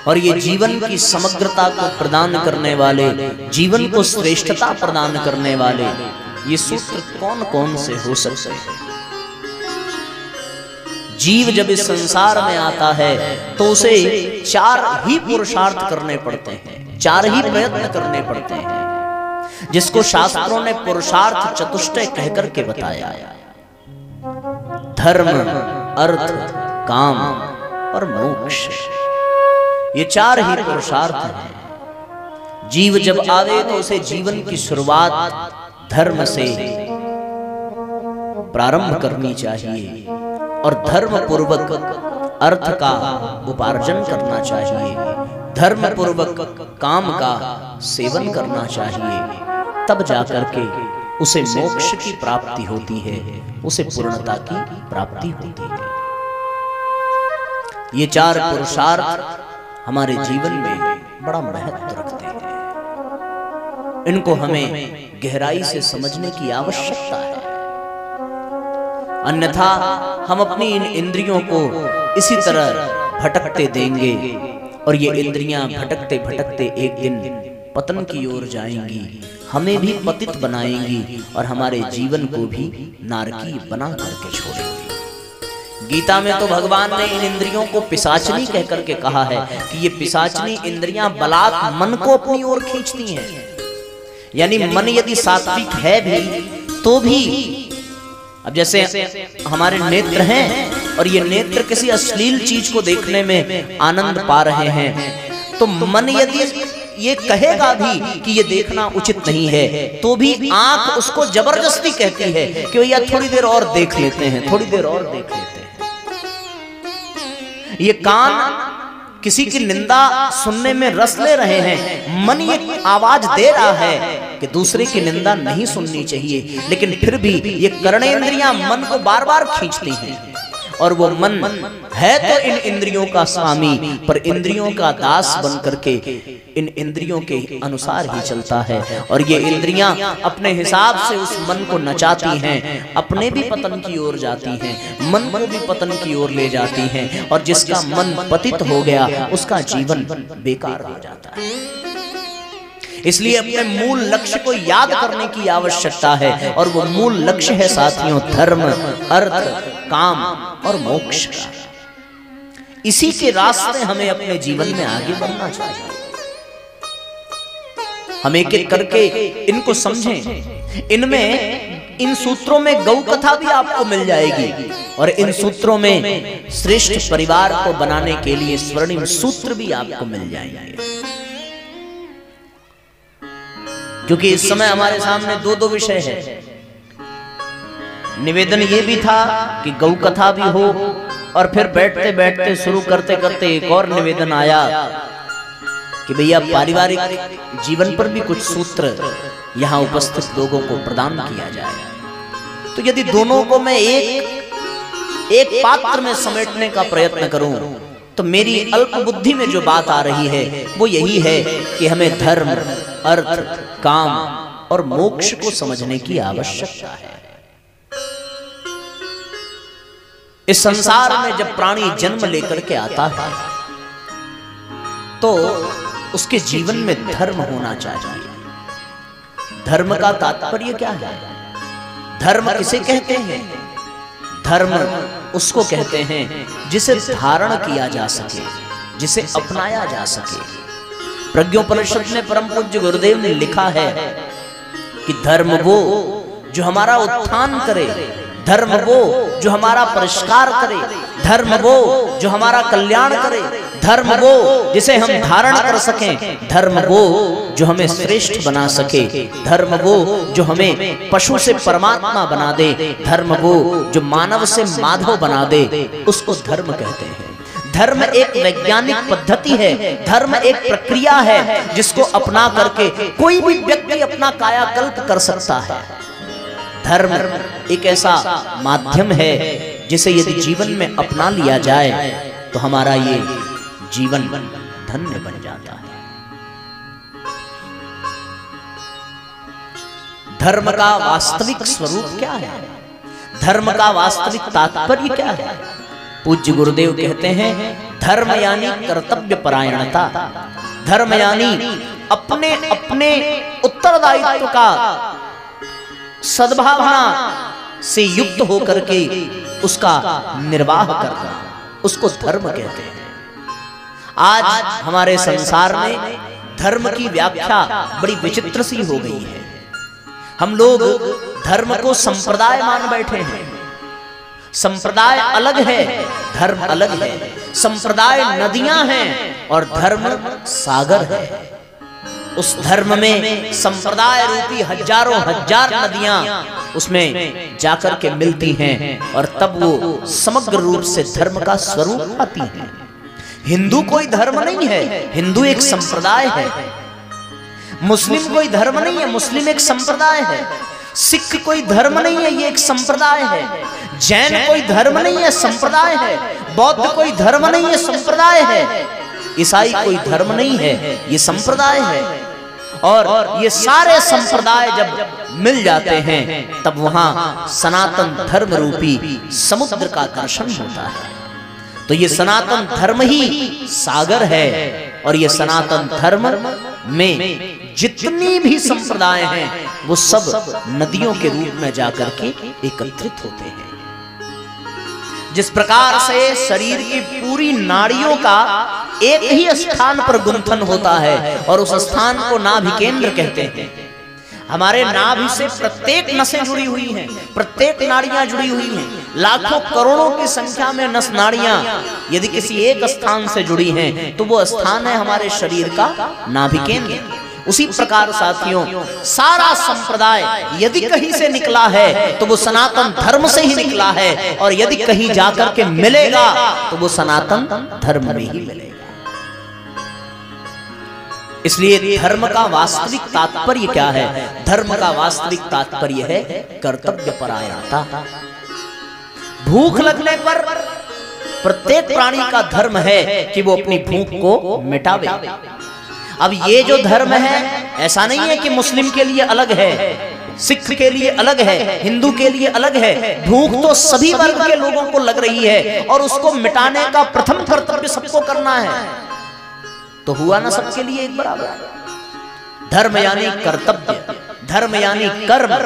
और ये जीवन की समग्रता को प्रदान करने वाले, जीवन को श्रेष्ठता प्रदान करने वाले ये सूत्र कौन कौन से हो सकते हैं? जीव जब इस संसार में आता है तो उसे 4 ही पुरुषार्थ करने पड़ते हैं, 4 ही प्रयत्न करने पड़ते हैं, जिसको शास्त्रों ने पुरुषार्थ चतुष्टय कहकर के बताया। धर्म, अर्थ, काम और मोक्ष, ये 4 ही पुरुषार्थ हैं। जीव जब आवे तो उसे जीवन की शुरुआत धर्म से प्रारंभ करनी चाहिए और धर्म पूर्वक अर्थ का उपार्जन करना चाहिए, धर्म पूर्वक काम का सेवन करना चाहिए, तब जाकर के उसे मोक्ष की प्राप्ति होती है, उसे पूर्णता की प्राप्ति होती है। ये 4 पुरुषार्थ हमारे जीवन में बड़ा महत्व रखते हैं। इनको हमें गहराई से समझने की आवश्यकता है, अन्यथा हम अपनी इन इंद्रियों को इसी तरह भटकते देंगे और ये इंद्रियां भटकते भटकते एक दिन पतन की ओर जाएंगी, हमें भी पतित बनाएंगी और हमारे जीवन को भी नारकी बना करके छोड़ेंगी। गीता में तो भगवान ने इन इंद्रियों को पिशाचनी कह करके कहा है कि ये पिशाचनी इंद्रियां बलात् मन को अपनी ओर खींचती हैं। यानी मन यदि सात्विक है भी तो भी, अब जैसे हमारे नेत्र हैं और ये नेत्र किसी अश्लील चीज को देखने में आनंद पा रहे हैं, तो मन यदि ये कहेगा भी कि ये देखना उचित नहीं है, तो भी आंख उसको जबरदस्ती कहती है कि भैया थोड़ी देर और देख लेते हैं, थोड़ी देर और देख लेते हैं। ये कान किसी की निंदा सुनने में रस ले रहे हैं, मन ये आवाज दे रहा है कि दूसरे की निंदा नहीं सुननी चाहिए, लेकिन फिर भी ये कर्णेंद्रियां मन को बार बार खींचती हैं और वो मन है तो इन इंद्रियों का स्वामी, पर इंद्रियों का दास बन करके इन इंद्रियों के अनुसार ही चलता है। और ये इंद्रियां अपने हिसाब से उस मन को नचाती हैं, अपने भी पतन की ओर जाती हैं, मन को भी पतन की ओर ले जाती हैं, और जिसका मन पतित हो गया उसका जीवन बेकार हो जाता है। इसलिए अपने मूल लक्ष्य को याद करने की आवश्यकता है, और वो मूल लक्ष्य है साथियों धर्म, अर्थ, काम और मोक्ष का। इसी के रास्ते हमें अपने जीवन में आगे बढ़ना चाहिए। हम एक एक करके इनको समझें। इनमें, इन सूत्रों में गौ कथा भी आपको मिल जाएगी, और इन सूत्रों में श्रेष्ठ परिवार को बनाने के लिए स्वर्णिम सूत्र भी आपको मिल जाएंगे। क्योंकि इस समय हमारे सामने 2 विषय है। निवेदन ये भी था कि गौ कथा भी हो, और फिर बैठते बैठते शुरू करते करते एक और निवेदन आया कि भैया पारिवारिक जीवन पर भी कुछ सूत्र यहाँ उपस्थित लोगों को प्रदान किया जाए। तो यदि दोनों को मैं एक पात्र में समेटने का प्रयत्न करूं, तो मेरी अल्प बुद्धि में जो बात आ रही है वो यही है कि हमें धर्म, अर्थ, काम और मोक्ष को समझने की आवश्यकता है। इस संसार में जब प्राणी जन्म लेकर के आता है तो उसके जीवन में धर्म होना चाहिए। धर्म का तात्पर्य क्या है? धर्म किसे कहते हैं? धर्म उसको कहते हैं जिसे धारण किया जा सके, जिसे अपनाया जा सके। प्रज्ञोपनिषद में परम पूज्य गुरुदेव ने लिखा है कि धर्म वो जो हमारा उत्थान करे, धर्म वो जो हमारा परिष्कार करे, धर्म वो जो हमारा कल्याण करे, धर्म वो जिसे हम धारण कर सकें, धर्म वो जो हमें श्रेष्ठ बना सके, धर्म वो जो हमें पशु से परमात्मा बना दे, धर्म वो जो मानव से माधव बना दे, उसको धर्म कहते हैं। धर्म एक वैज्ञानिक पद्धति है, धर्म एक प्रक्रिया है जिसको अपना करके कोई भी व्यक्ति अपना कायाकल्प कर सकता है। धर्म एक ऐसा माध्यम है जिसे यदि जीवन में अपना लिया जाए तो हमारा ये जीवन धन्य बन जाता है। धर्म का वास्तविक स्वरूप क्या है? धर्म का वास्तविक तात्पर्य क्या है? पूज्य गुरुदेव कहते हैं धर्म यानी कर्तव्य परायणता, धर्म यानी अपने अपने उत्तरदायित्व का सद्भावना से युक्त होकर के उसका निर्वाह करना, उसको धर्म कहते हैं। आज हमारे संसार में धर्म की व्याख्या बड़ी विचित्र सी हो गई है। हम लोग धर्म को संप्रदाय मान बैठे हैं। संप्रदाय अलग है, धर्म अलग है। संप्रदाय नदियां हैं और धर्म सागर है। उस धर्म में संप्रदाय रूपी हजारों हजार नदियां उसमें जाकर के मिलती हैं और तब वो समग्र रूप से धर्म का स्वरूप पाती हैं। हिंदू कोई धर्म नहीं है, हिंदू एक संप्रदाय है। मुस्लिम कोई धर्म नहीं है, मुस्लिम एक संप्रदाय है। सिख कोई धर्म नहीं है, ये एक संप्रदाय है। जैन कोई धर्म नहीं है, संप्रदाय है। बौद्ध कोई धर्म नहीं है, संप्रदाय है। ईसाई कोई धर्म नहीं है, ये संप्रदाय है। और ये सारे संप्रदाय जब मिल जाते हैं तब वहां सनातन धर्म रूपी समुद्र का दर्शन होता है। तो ये सनातन धर्म ही सागर है और ये सनातन धर्म में जितनी भी संप्रदाय हैं वो सब नदियों के रूप में जाकर के एकत्रित होते हैं। जिस प्रकार से शरीर की पूरी नाड़ियों का एक ही स्थान पर गुंथन होता है और उस स्थान को नाभि केंद्र कहते हैं। हमारे नाभि से प्रत्येक नसें जुड़ी हुई हैं, प्रत्येक नाड़ियां जुड़ी हुई हैं। लाखों करोड़ों की संख्या में नस नाड़ियां यदि किसी एक स्थान से जुड़ी हैं तो वो स्थान है हमारे शरीर का नाभि केंद्र। उसी प्रकार साथियों, सारा संप्रदाय यदि कहीं से निकला है तो वो सनातन धर्म से ही निकला है और यदि कहीं जाकर के मिलेगा तो वो सनातन धर्म में ही मिलेगा। इसलिए धर्म का वास्तविक तात्पर्य क्या है? धर्म का वास्तविक तात्पर्य है कर्तव्य परायणता। भूख लगने पर प्रत्येक प्राणी का धर्म है कि वो अपनी भूख को मिटावे। अब ये जो धर्म है ऐसा नहीं है कि मुस्लिम के लिए अलग है, सिख के लिए अलग है, हिंदू के लिए अलग है। भूख तो सभी वर्ग के लोगों को लग रही है और उसको मिटाने का प्रथम कर्तव्य सबको करना है। तो हुआ ना सबके लिए एक बराबर। धर्म यानी कर्तव्य, धर्म यानी कर्म।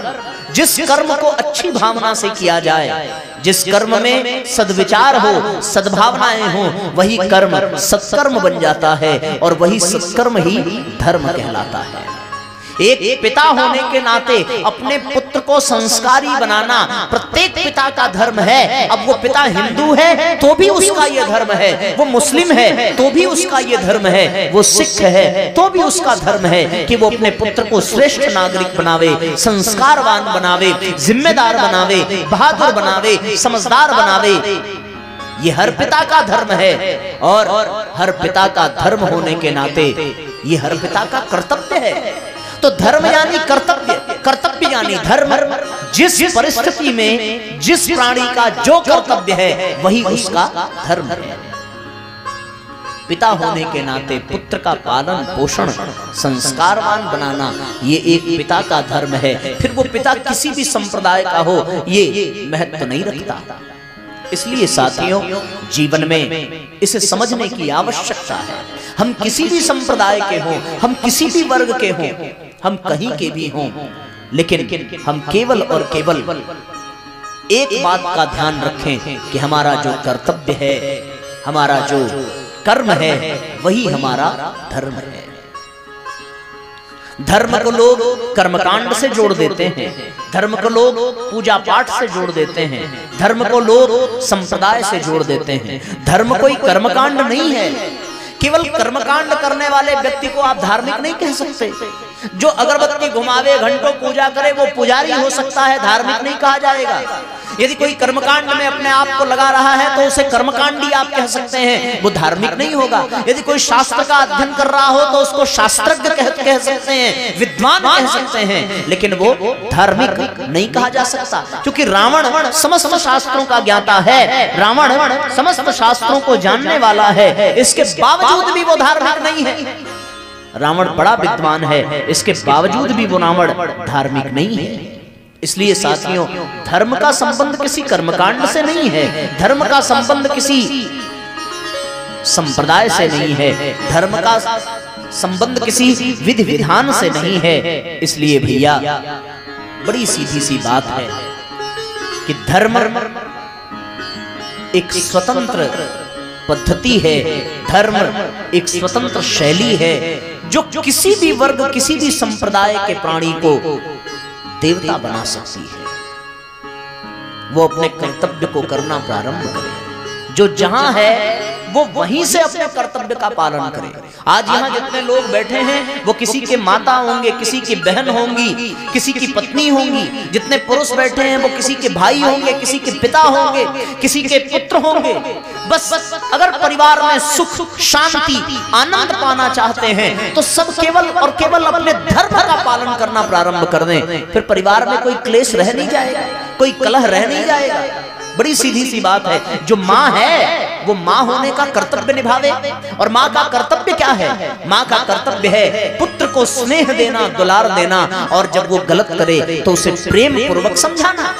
जिस कर्म को अच्छी भावना से किया जाए, जिस कर्म में सद्विचार हो, सद्भावनाएं हो, वही कर्म सत्कर्म बन जाता है और वही सत्कर्म ही धर्म कहलाता है। एक पिता होने के नाते अपने पुत्र को संस्कारी बनाना प्रत्येक पिता का धर्म है। अब वो पिता हिंदू है तो भी उसका ये धर्म है, वो मुस्लिम है तो भी उसका ये धर्म है, वो सिख है तो भी उसका धर्म है कि वो अपने पुत्र को श्रेष्ठ नागरिक बनावे, संस्कारवान बनावे, जिम्मेदार बनावे, बहादुर बनावे, समझदार बनावे। ये हर पिता का धर्म है और हर पिता का धर्म होने के नाते ये हर पिता का कर्तव्य है। तो धर्म यानी कर्तव्य, कर्तव्य यानी धर्म। जिस परिस्थिति में जिस प्राणी का जो कर्तव्य है वही उसका धर्म है। पिता होने के नाते पुत्र का पालन पोषण, संस्कारवान बनाना ये एक पिता का धर्म है। फिर वो पिता किसी भी संप्रदाय का हो ये महत्व नहीं रखता। इसलिए साथियों, जीवन में इसे समझने की आवश्यकता है। हम किसी भी संप्रदाय के हों, हम किसी भी वर्ग के हों, हम कहीं के भी हों, लेकिन हम केवल और केवल एक बात का ध्यान रखें कि हमारा जो कर्तव्य है, हमारा जो कर्म है, वही हमारा धर्म है। धर्म को लोग कर्मकांड से जोड़ देते हैं, धर्म को लोग पूजा पाठ से जोड़ देते हैं, धर्म को लोग संप्रदाय से जोड़ देते हैं। धर्म कोई कर्मकांड नहीं है। केवल कर्मकांड करने वाले व्यक्ति को आप धार्मिक नहीं कह सकते। जो अगरबत्ती घुमावे, घंटों पूजा करे, वो पुजारी हो सकता है, धार्मिक नहीं कहा जाएगा। यदि कोई कर्मकांड में अपने आप को लगा रहा है तो उसे कर्मकांडी आप कह सकते हैं, वो धार्मिक नहीं होगा। यदि कोई शास्त्र का अध्ययन कर रहा हो तो उसको शास्त्रज्ञ कह सकते हैं, विद्वान कह सकते हैं, लेकिन वो धार्मिक नहीं कहा जा सकता। क्योंकि रावण समस्त शास्त्रों का ज्ञाता है, रावण समस्त शास्त्रों को जानने वाला है, इसके बावजूद भी वो धार्मिक नहीं है। रावण बड़ा विद्वान है, इसके बावजूद भी वो रावण धार्मिक नहीं है। इसलिए साथियों, धर्म का संबंध किसी कर्मकांड से नहीं है, धर्म का संबंध किसी संप्रदाय से नहीं है, धर्म का संबंध किसी विधि विधान से नहीं है। इसलिए भैया बड़ी सीधी सी बात है कि धर्म एक स्वतंत्र पद्धति है, धर्म एक स्वतंत्र शैली है जो किसी भी वर्ग, किसी भी संप्रदाय के प्राणी को देवता बना सकती है। वो अपने कर्तव्य को करना प्रारंभ करे, जो जहां है वो वहीं से अपने कर्तव्य का पालन करे। आज यहाँ जितने लोग बैठे हैं वो किसी के माता होंगे, किसी की बहन होंगी, किसी की पत्नी होंगी। जितने पुरुष बैठे हैं वो किसी के भाई होंगे, किसी के पिता होंगे, किसी के पुत्र होंगे। बस अगर परिवार में सुख, शांति, आनंद पाना चाहते हैं तो सब केवल और केवल अपने धर्म का पालन करना प्रारंभ कर दें, फिर परिवार में कोई क्लेश रह नहीं जाएगा, कोई कलह रह नहीं जाएगा। बड़ी सीधी सी बात है, जो माँ है वो माँ होने का कर्तव्य निभावे। और माँ का कर्तव्य क्या है? माँ का कर्तव्य है पुत्र को स्नेह देना, दुलार देना, और जब वो गलत करे तो उसे प्रेम पूर्वक समझाना।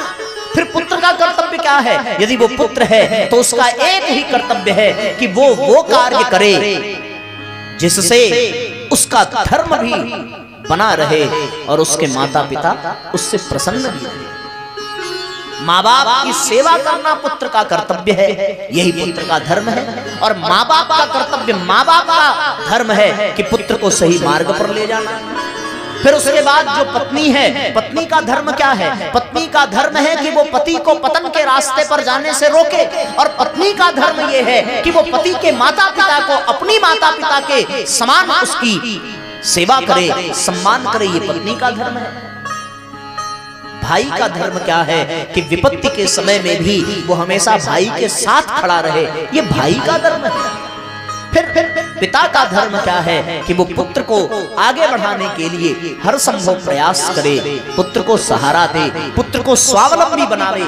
फिर पुत्र का कर्तव्य क्या है? यदि वो पुत्र है तो उसका एक ही कर्तव्य है कि वो कार्य करे जिससे उसका धर्म भी बना रहे और उसके माता पिता उससे प्रसन्न भी रहे। माँ बाप की सेवा करना पुत्र का कर्तव्य है, यही पुत्र का धर्म है। और माँ बाप का कर्तव्य, माँ बाप का धर्म है कि पुत्र को सही मार्ग पर ले जाना। फिर उसके बाद जो पत्नी है, पत्नी का धर्म क्या है? पत्नी का धर्म है कि वो पति को पतन के रास्ते पर जाने से रोके। और पत्नी का धर्म ये है कि वो पति के माता पिता को अपनी माता पिता के समान उसकी सेवा करे, सम्मान करे। ये पत्नी का धर्म है। भाई का धर्म क्या है कि विपत्ति के समय में भी वो हमेशा भाई के साथ खड़ा रहे, ये भाई का धर्म है। फिर पिता का धर्म क्या है कि वो पुत्र को आगे बढ़ाने के लिए हर संभव प्रयास करे, पुत्र को सहारा दे, पुत्र को स्वावलंबी बनावे।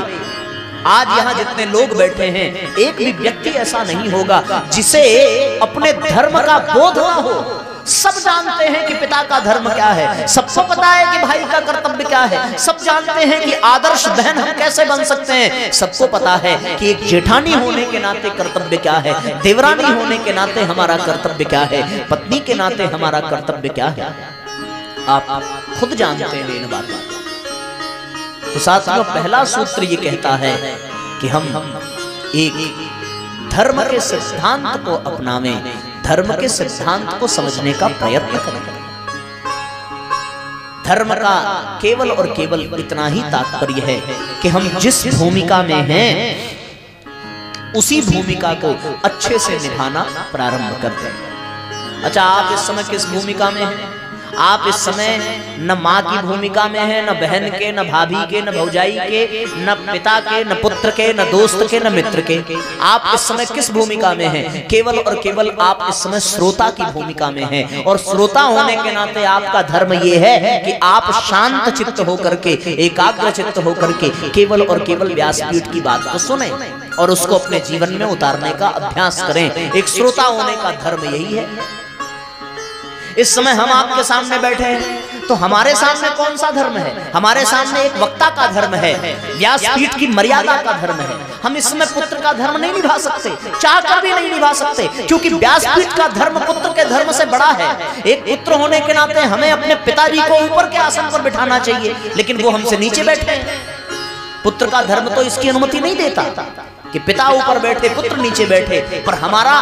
आज यहाँ जितने लोग बैठे हैं, एक भी व्यक्ति ऐसा नहीं होगा जिसे अपने धर्म का बोध ना हो। सब जानते हैं कि पिता का धर्म क्या है, सबको पता है कि भाई का कर्तव्य क्या है, सब जानते हैं कि आदर्श बहन हम कैसे बन सकते हैं, सबको पता है कि एक जेठानी होने के नाते कर्तव्य क्या है, देवरानी होने के नाते हमारा कर्तव्य क्या है, पत्नी के नाते हमारा कर्तव्य क्या है। आप खुद जानते हैं इन बातों को। तो साथियों, पहला सूत्र ये कहता है कि हम एक धर्म के सिद्धांत को अपनावें, धर्म के सिद्धांत को समझने का प्रयत्न करें। धर्म का केवल और केवल इतना ही तात्पर्य है कि हम जिस भूमिका में हैं उसी भूमिका को अच्छे से निभाना प्रारंभ कर दें। अच्छा, आप इस समय किस भूमिका में हैं? आप इस समय न माँ की भूमिका में हैं, न बहन के, न भाभी के, न भौजाई के, न पिता के, न पुत्र के, न दोस्त के, न मित्र के। आप इस समय किस भूमिका में हैं? केवल और केवल आप इस समय श्रोता की भूमिका में हैं। और श्रोता होने के नाते आपका धर्म ये है कि आप शांत चित्त होकर के, एकाग्र चित्त होकर के केवल और केवल व्यासपीठ की बात को सुने और उसको अपने जीवन में उतारने का अभ्यास करें। एक श्रोता होने का धर्म यही है। इस समय हम आपके सामने बैठे हैं तो हमारे सामने कौन सा धर्म है? हमारे सामने एक वक्ता का धर्म है, व्यासपीठ की मर्यादा का धर्म है। हम इस समय पुत्र का धर्म नहीं निभा सकते, चाहकर भी नहीं निभा सकते, क्योंकि व्यासपीठ का धर्म पुत्र के धर्म से बड़ा है। एक पुत्र होने के नाते हमें अपने पिताजी को ऊपर के आसन पर बिठाना चाहिए, लेकिन वो हमसे नीचे बैठे हैं। पुत्र का धर्म तो इसकी अनुमति नहीं देता कि पिता ऊपर बैठे, पुत्र नीचे बैठे। पर हमारा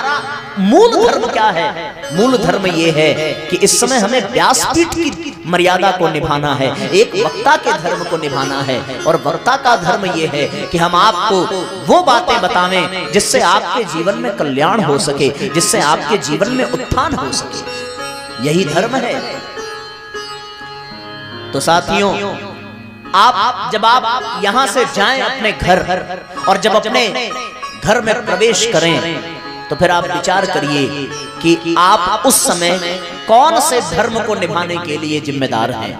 मूल धर्म क्या है? मूल धर्म ये है कि इस समय हमें व्यासपीठ की मर्यादा को निभाना है, एक वक्ता के धर्म को निभाना है। और वक्ता का धर्म ये है कि हम आपको वो बातें बतावें जिससे आपके जीवन में कल्याण हो सके, जिससे आपके जीवन में उत्थान हो सके। यही धर्म है। तो साथियों, जब आप यहां से जाएं अपने घर और जब अपने घर में प्रवेश करें तो फिर आप विचार करिए कि आप उस समय कौन से धर्म को निभाने के लिए जिम्मेदार हैं।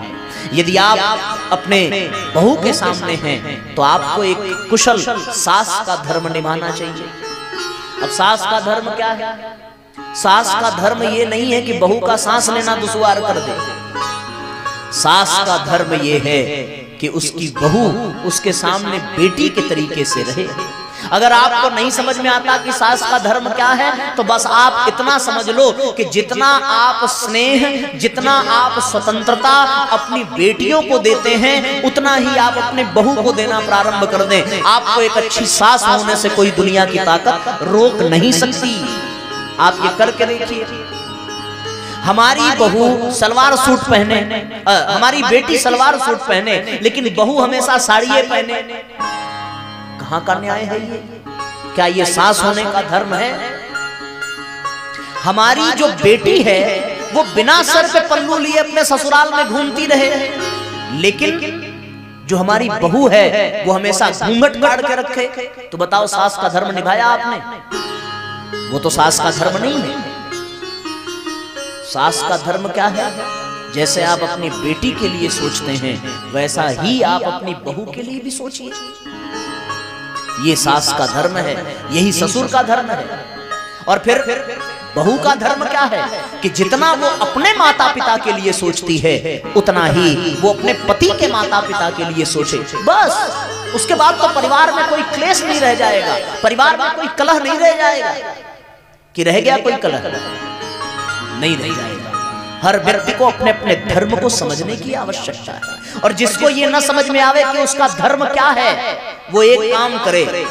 यदि आप अपने बहू के सामने हैं तो आपको एक कुशल सास का धर्म निभाना चाहिए। अब सास का धर्म क्या है? सास का धर्म ये नहीं है कि बहू का सांस लेना दुश्वार कर दे। सास का धर्म ये है कि उसकी बहू उसके सामने बेटी के तरीके से रहे। अगर आपको नहीं समझ में आता कि सास का धर्म क्या है, तो बस आप इतना समझ लो कि जितना आप स्नेह, जितना आप स्वतंत्रता अपनी बेटियों को देते हैं, उतना ही आप अपने बहू को देना प्रारंभ कर दें। आपको एक अच्छी सास होने से कोई दुनिया की ताकत रोक नहीं सकती। आप ये करके देखिए। हमारी बहू सलवार सूट पहने, हमारी बेटी सलवार सूट पहने, लेकिन बहू हमेशा साड़ी पहने, कहां का न्याय है ये? क्या ये सास होने का धर्म है? हमारी जो बेटी है वो बिना सर पे पल्लू लिए अपने ससुराल में घूमती रहे, लेकिन जो हमारी बहू है वो हमेशा घूंघट गाड़ के रखे, तो बताओ सास का धर्म निभाया आपने? वो तो सास का धर्म नहीं है। सास का धर्म क्या है? जैसे आप अपनी बेटी के लिए सोचते हैं, वैसा ही आप अपनी बहू के लिए भी सोचिए। ये सास का धर्म है, यही ससुर का धर्म है। और फिर बहू का धर्म क्या है कि जितना वो अपने माता पिता के लिए सोचती है, उतना ही वो अपने पति के माता पिता के लिए सोचे। बस उसके बाद तो परिवार में कोई क्लेश नहीं रह जाएगा, परिवार में कोई कलह नहीं रह जाएगा। कि रह गया कोई कलह? नहीं रह जाएगा। हर व्यक्ति को अपने अपने धर्म को समझने की आवश्यकता है, और जिसको ये न समझ में आवे कि उसका धर्म क्या है, वो एक काम करे।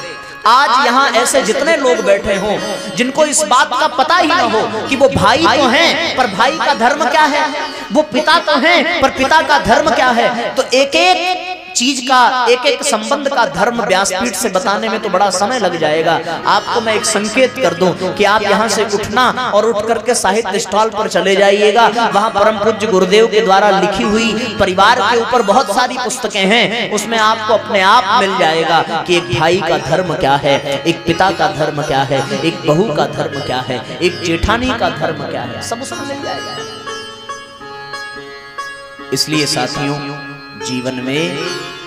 आज यहाँ ऐसे जितने लोग बैठे हों जिनको इस बात का पता ही ना हो कि वो भाई तो हैं, पर भाई का धर्म क्या है, वो पिता तो हैं, पर पिता का धर्म क्या है, तो एक एक चीज का, एक एक संबंध का धर्म व्यासपीठ से बताने में तो बड़ा समय लग जाएगा। आपको मैं एक संकेत कर दूं कि आप यहाँ से उठना और उठ करके साहित्य स्टॉल पर चले जाइएगा। वहाँ परम पूज्य गुरुदेव के द्वारा लिखी हुई परिवार के ऊपर बहुत सारी पुस्तकें हैं, उसमें आपको अपने आप मिल जाएगा कि एक भाई का धर्म क्या है, एक पिता का धर्म क्या है, एक बहू का धर्म क्या है, एक जेठानी का धर्म क्या है, सब उसमें मिल जाएगा। इसलिए साथियों, जीवन में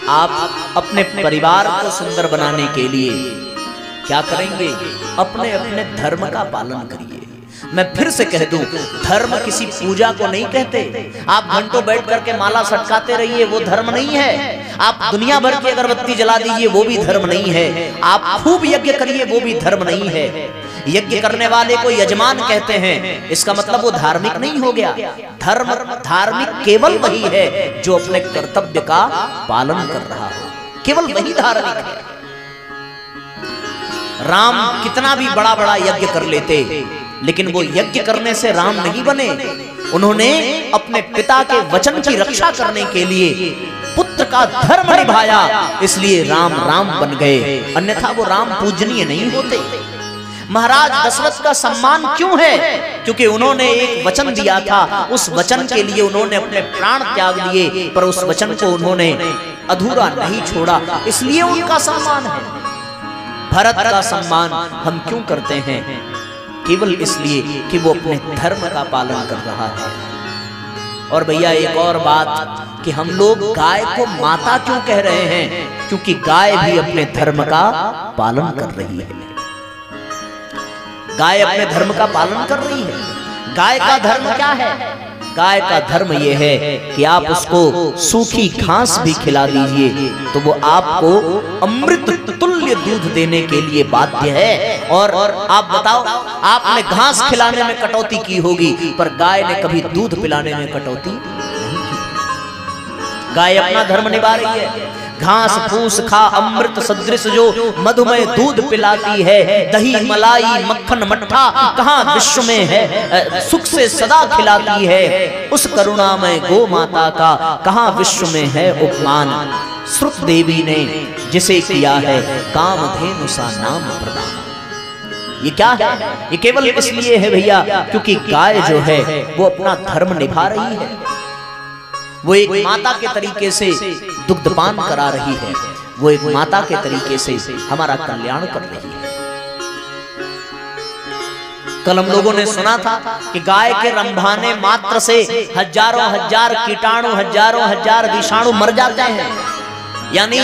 आप अपने परिवार को सुंदर बनाने के लिए क्या करेंगे? अपने अपने धर्म का पालन करिए। मैं फिर से कह दूं, धर्म किसी पूजा को नहीं कहते। आप घंटों बैठ करके माला सटकाते रहिए, वो धर्म नहीं है। आप दुनिया भर की अगरबत्ती जला दीजिए, वो भी धर्म नहीं है। आप खूब यज्ञ करिए, वो भी धर्म नहीं है। यज्ञ करने वाले को यजमान कहते हैं, इसका मतलब वो धार्मिक नहीं हो गया। धर्म, धार्मिक केवल वही है जो अपने कर्तव्य का पालन कर रहा हो, केवल वही धार्मिक है। राम कितना भी बड़ा बड़ा यज्ञ कर लेते, लेकिन वो यज्ञ करने से राम नहीं बने। उन्होंने अपने पिता के वचन की रक्षा करने के लिए पुत्र का धर्म निभाया, इसलिए राम राम बन गए, अन्यथा वो राम पूजनीय नहीं होते। महाराज दशरथ का सम्मान क्यों है? क्योंकि उन्होंने एक वचन दिया था, उस वचन के लिए उन्होंने अपने प्राण त्याग दिए, पर उस वचन को उन्होंने अधूरा नहीं छोड़ा, इसलिए उनका सम्मान है। भरत का सम्मान हम क्यों करते हैं? केवल इसलिए कि वो अपने धर्म का पालन कर रहा है। और भैया एक और बात कि हम लोग गाय को माता क्यों कह रहे हैं? क्योंकि गाय भी अपने धर्म का पालन कर रही है। गाय अपने धर्म का पालन कर रही है। गाय का धर्म क्या है? गाय का धर्म यह है कि आप उसको सूखी घास भी खिला दीजिए तो वो आपको अमृत तुल्य दूध देने के लिए बाध्य है। और आप बताओ, आपने घास खिलाने में कटौती की होगी, पर गाय ने कभी दूध पिलाने में कटौती नहीं की। गाय अपना धर्म निभा रही है। घास फूस खा अमृत सदृश जो मधुमय दूध पिलाती है, दही मलाई मक्खन मट्ठा कहाँ विश्व में है, सुख से सदा खिलाती है। उस करुणामय गो माता का कहाँ विश्व में है उपमान। श्रुत देवी ने जिसे किया है कामधेनु सा नाम प्रदान। ये क्या है? ये केवल इसलिए है भैया क्योंकि गाय जो है वो अपना धर्म निभा रही है। वो एक माता के तरीके से दुग्धपान करा रही है, वो एक माता के तरीके से हमारा कल्याण कर रही है। कल हम लोगों ने सुना था कि गाय के रंभाने मात्र से हजारों हजार कीटाणु, हजारों हजार विषाणु मर जाते हैं। यानी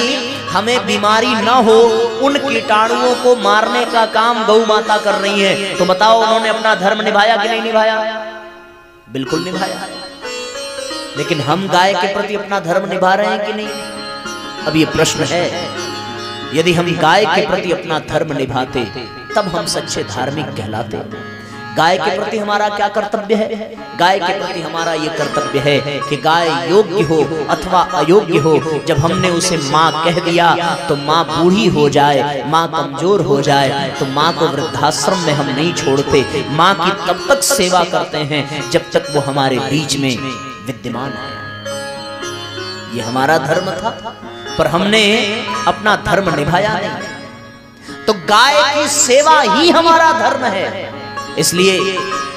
हमें बीमारी न हो, उन कीटाणुओं को मारने का काम गौ माता कर रही है। तो बताओ उन्होंने अपना धर्म निभाया कि नहीं निभाया? बिल्कुल निभाया। लेकिन हम गाय के प्रति अपना धर्म निभा रहे हैं कि नहीं? अब ये प्रश्न है। यदि हम गाय के प्रति अपना धर्म निभाते तब हम सच्चे धार्मिक कहलाते। गाय के प्रति हमारा क्या कर्तव्य है? गाय के प्रति हमारा ये कर्तव्य है कि गाय योग्य हो अथवा अयोग्य हो, जब हमने उसे माँ कह दिया तो माँ बूढ़ी हो जाए, माँ कमजोर हो जाए तो माँ को वृद्धाश्रम में हम नहीं छोड़ते। माँ की तब तक सेवा करते हैं जब तक वो हमारे बीच में विद्यमान है। ये हमारा धर्म था, पर हमने अपना धर्म निभाया नहीं। तो गाय की सेवा ही हमारा धर्म है। इसलिए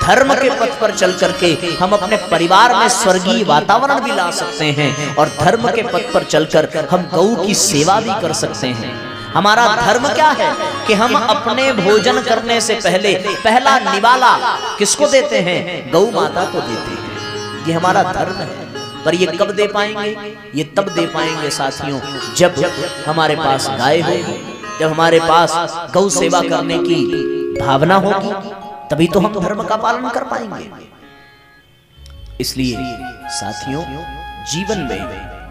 धर्म के पथ पर चल करके हम अपने परिवार में स्वर्गीय वातावरण भी ला सकते हैं, और धर्म के पथ पर चलकर हम गौ की सेवा भी कर सकते हैं। हमारा धर्म क्या है कि हम अपने भोजन करने से पहले पहला निवाला किसको देते हैं? गौ माता को देते हैं। ये हमारा धर्म है। पर ये कब दे पाएंगे? ये तब दे पाएंगे साथियों जब हमारे पास गाय होगी, जब हमारे पास गौ सेवा करने की भावना होगी, तभी तो हम धर्म का पालन कर पाएंगे। इसलिए साथियों, जीवन में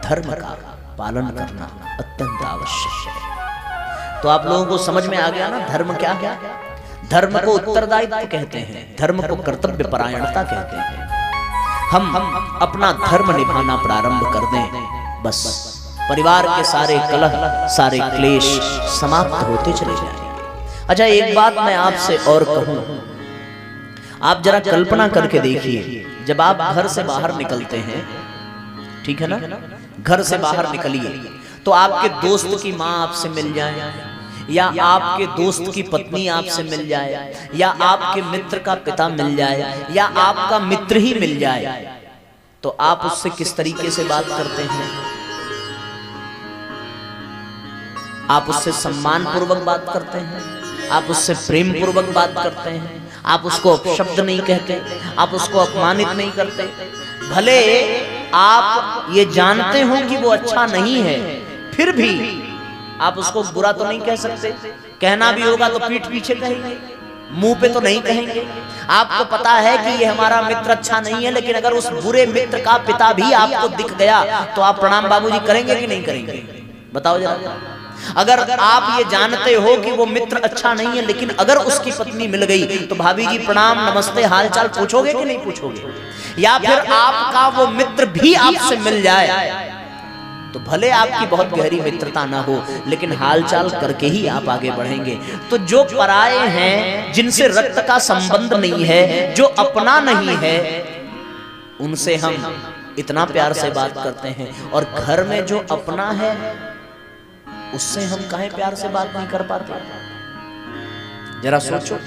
धर्म का पालन करना अत्यंत आवश्यक है। तो आप लोगों को समझ में आ गया ना धर्म क्या है? धर्म को उत्तरदायित्व कहते हैं, धर्म को कर्तव्य परायणता कहते हैं। हम अपना धर्म निभाना प्रारंभ कर दें, बस परिवार के सारे कलह, सारे क्लेश समाप्त होते चले जाएंगे। अच्छा, एक बात मैं आपसे और कहूं, आप जरा कल्पना करके देखिए, जब आप घर से बाहर निकलते हैं, ठीक है ना, घर से बाहर निकलिए तो आपके दोस्त की माँ आपसे मिल जाए, या आपके दोस्त की पत्नी आपसे मिल जाए, या आपके मित्र का पिता मिल जाए, या आपका मित्र ही मिल जाए, तो आप उससे किस तरीके से बात करते हैं? आप उससे सम्मान पूर्वक बात करते हैं, आप उससे प्रेम पूर्वक बात करते हैं, आप उसको अपशब्द नहीं कहते, आप उसको अपमानित नहीं करते। भले आप ये जानते हो कि वो अच्छा नहीं है, फिर भी आप उसको बुरा तो नहीं कह सकते। कहना भी होगा तो पीठ पीछे कहेंगे, मुंह पे तो नहीं कहेंगे। आपको पता है कि ये हमारा मित्र अच्छा नहीं है, लेकिन अगर उस बुरे मित्र का पिता भी आपको दिख गया तो आप प्रणाम बाबूजी करेंगे कि नहीं करेंगे? बताओ जरा। अगर आप ये जानते हो कि वो मित्र अच्छा नहीं है, लेकिन अगर उसकी पत्नी मिल गई तो भाभी जी प्रणाम, नमस्ते, हालचाल पूछोगे कि नहीं पूछोगे? या फिर आपका वो मित्र भी आपसे मिल जाए तो भले आपकी बहुत गहरी मित्रता ना हो, लेकिन हालचाल करके ही आप आगे बढ़ेंगे। तो जो पराये हैं, जिनसे रक्त का संबंध नहीं है, जो अपना नहीं है, उनसे हम इतना प्यार से बात करते हैं, और घर में जो अपना है उससे हम काहे प्यार से बात नहीं कर पाते? जरा सोचो,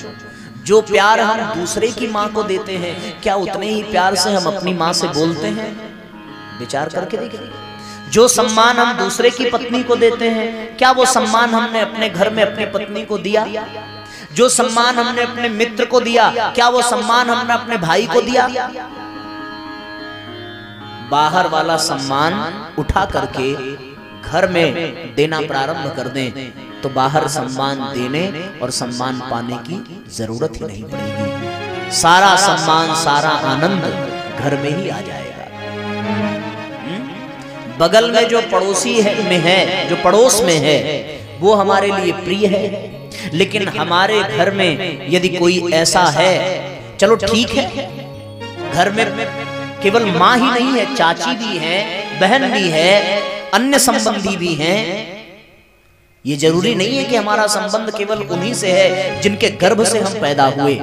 जो प्यार हम दूसरे की माँ को देते हैं, क्या उतने ही प्यार से हम अपनी माँ से बोलते हैं? विचार करके देखिए। जो सम्मान हम दूसरे की पत्नी को देते हैं, क्या वो सम्मान हमने अपने घर में अपनी पत्नी को दिया? जो सम्मान हमने अपने मित्र को दिया, क्या वो सम्मान हमने अपने भाई को दिया? बाहर वाला सम्मान उठा करके घर में देना प्रारंभ कर दें तो बाहर सम्मान देने और सम्मान पाने की जरूरत ही नहीं पड़ेगी। सारा सम्मान, सारा आनंद घर में ही आ जाएगा। बगल में जो पड़ोसी है, जो पड़ोस में है, वो हमारे लिए प्रिय है, लेकिन हमारे घर में यदि कोई ऐसा है, चलो ठीक है, घर में केवल माँ ही नहीं है, चाची भी है, बहन भी है, अन्य संबंधी भी हैं। ये जरूरी नहीं है कि हमारा संबंध केवल उन्हीं से है जिनके गर्भ से हम पैदा हुए।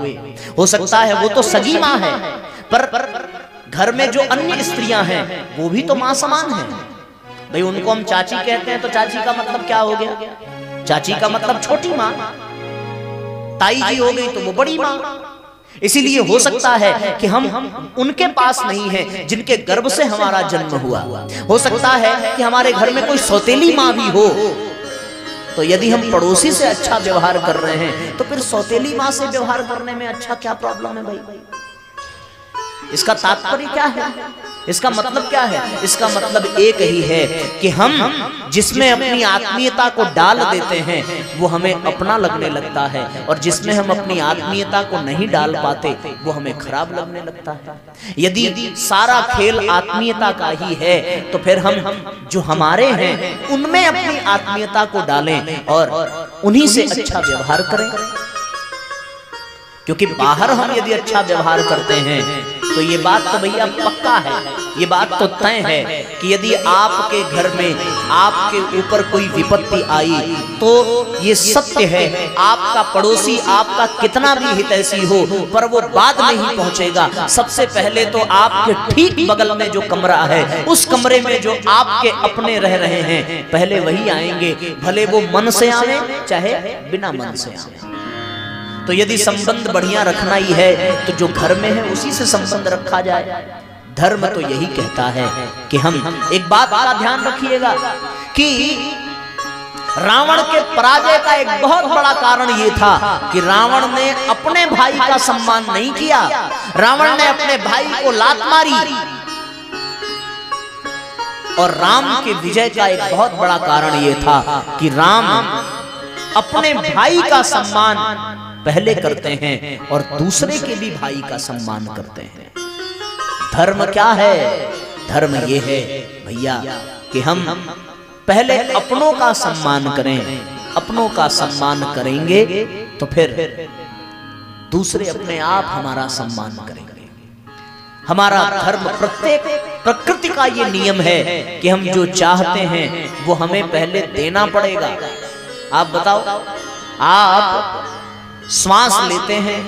हो सकता है वो तो सगी माँ है, पर घर में जो अन्य स्त्रियां हैं वो भी तो माँ समान है। भाई उनको हम चाची कहते हैं तो चाची का मतलब क्या हो गया? चाची का मतलब छोटी माँ। ताई जी हो गई तो वो बड़ी माँ। इसीलिए हो सकता है कि हम उनके पास नहीं हैं जिनके गर्भ से हमारा जन्म हुआ। हो सकता है कि हमारे घर में कोई सौतेली माँ भी हो। तो यदि हम पड़ोसी से अच्छा व्यवहार कर रहे हैं तो फिर सौतेली माँ से व्यवहार करने में अच्छा क्या प्रॉब्लम है भाई? इसका तात्पर्य क्या है? इसका मतलब क्या है? इसका मतलब एक ही है कि हम जिसमें अपनी आत्मीयता को डाल देते हैं वो हमें अपना लगने लगता है, और जिसमें हम अपनी आत्मीयता को नहीं डाल पाते वो हमें खराब लगने लगता है। यदि सारा खेल आत्मीयता का ही है तो फिर हम जो हमारे हैं उनमें अपनी आत्मीयता को डालें और उन्हीं से अच्छा व्यवहार करें, क्योंकि बाहर हम यदि अच्छा व्यवहार करते हैं तो ये बात तो भैया पक्का है, ये बात तो तय है कि यदि आपके घर में आपके ऊपर कोई विपत्ति आई तो ये सत्य है, आपका पड़ोसी आपका कितना भी हितैषी हो पर वो बाद में ही पहुंचेगा। सबसे पहले तो आपके ठीक बगल में जो कमरा है उस कमरे में जो आपके अपने रह रहे हैं पहले वही आएंगे, भले वो मन से आवे चाहे बिना मन से आवे। तो यदि संबंध बढ़िया रखना ही है तो जो घर में है उसी से संबंध रखा जाए। धर्म तो यही कहता है कि हम एक बात का ध्यान रखिएगा कि रावण के पराजय का एक बहुत बड़ा कारण ये था कि रावण ने अपने भाई का सम्मान नहीं किया, रावण ने अपने भाई को लात मारी। और राम के विजय का एक बहुत बड़ा कारण ये था कि राम अपने भाई का सम्मान पहले करते हैं और दूसरे के भी भाई का सम्मान करते हैं। धर्म क्या है? धर्म ये है भैया कि हम पहले अपनों का सम्मान करें, अपनों का सम्मान करेंगे तो फिर दूसरे अपने आप हमारा सम्मान करेंगे। हमारा धर्म प्रत्येक प्रकृति का ये नियम है कि हम जो चाहते हैं वो हमें पहले देना पड़ेगा। आप बताओ, आप श्वास लेते हैं,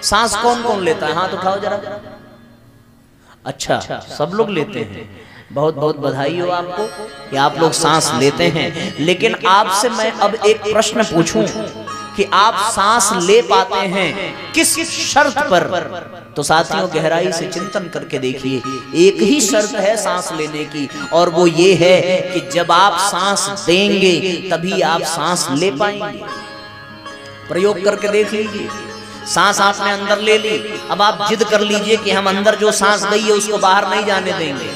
सांस कौन कौन लेता है? हाथ उठाओ जरा। अच्छा, सब लोग लेते हैं। बहुत बहुत बधाई हो आपको कि आप लोग सांस लेते हैं। लेकिन आपसे मैं अब एक प्रश्न पूछूं कि आप सांस ले पाते हैं किस शर्त पर? तो साथियों गहराई से चिंतन करके देखिए, एक ही शर्त है सांस लेने की और वो ये है कि जब आप सांस देंगे तभी आप सांस ले पाएंगे। प्रयोग करके देख लीजिए। सांस आपने अंदर ले ली, अब आप जिद कर लीजिए कि हम अंदर जो सांस गई है उसको बाहर नहीं जाने देंगे।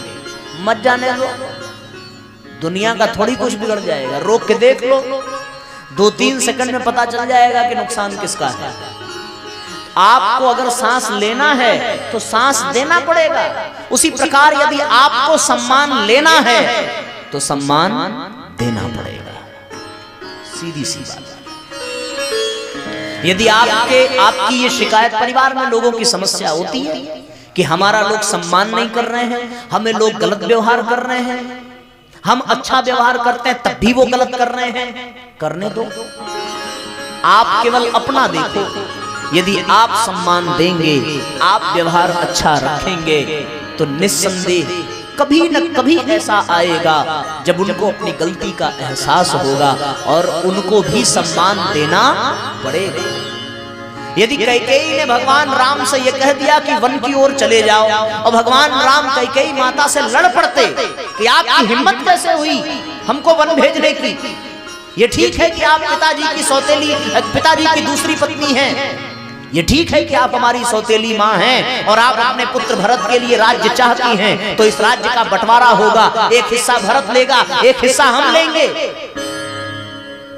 मत जाने दो, दुनिया का थोड़ी कुछ बिगड़ जाएगा। रोक के देख लो, 2-3 सेकंड में पता चल जाएगा कि नुकसान किसका है। आपको अगर सांस लेना है तो सांस देना पड़ेगा। उसी प्रकार यदि आपको सम्मान लेना है तो सम्मान देना पड़ेगा। सीधी सी बात। यदि आपकी ये शिकायत परिवार में लोगों की समस्या होती है कि हमारा लोग सम्मान नहीं कर रहे हैं, हमें लोग गलत व्यवहार कर रहे हैं, हम अच्छा व्यवहार करते हैं तब भी वो गलत कर रहे हैं, करने दो। आप केवल अपना देखो। यदि आप सम्मान देंगे, आप व्यवहार अच्छा रखेंगे तो निस्संदेह कभी न कभी ऐसा आएगा जब उनको अपनी गलती का एहसास होगा और उनको भी सम्मान देना पड़ेगा। यदि कैकेयी ने भगवान राम से यह कह दिया कि वन की ओर चले जाओ और भगवान राम कैकेयी माता से लड़ पड़ते कि आपकी हिम्मत कैसे हुई हमको वन भेजने की? ये ठीक है कि आप पिताजी की दूसरी पत्नी हैं, ये ठीक है कि आप हमारी सौतेली माँ हैं और आप अपने पुत्र भरत के लिए राज्य चाहती हैं, तो इस राज्य का बंटवारा होगा, एक हिस्सा भरत लेगा, एक हिस्सा हम लेंगे।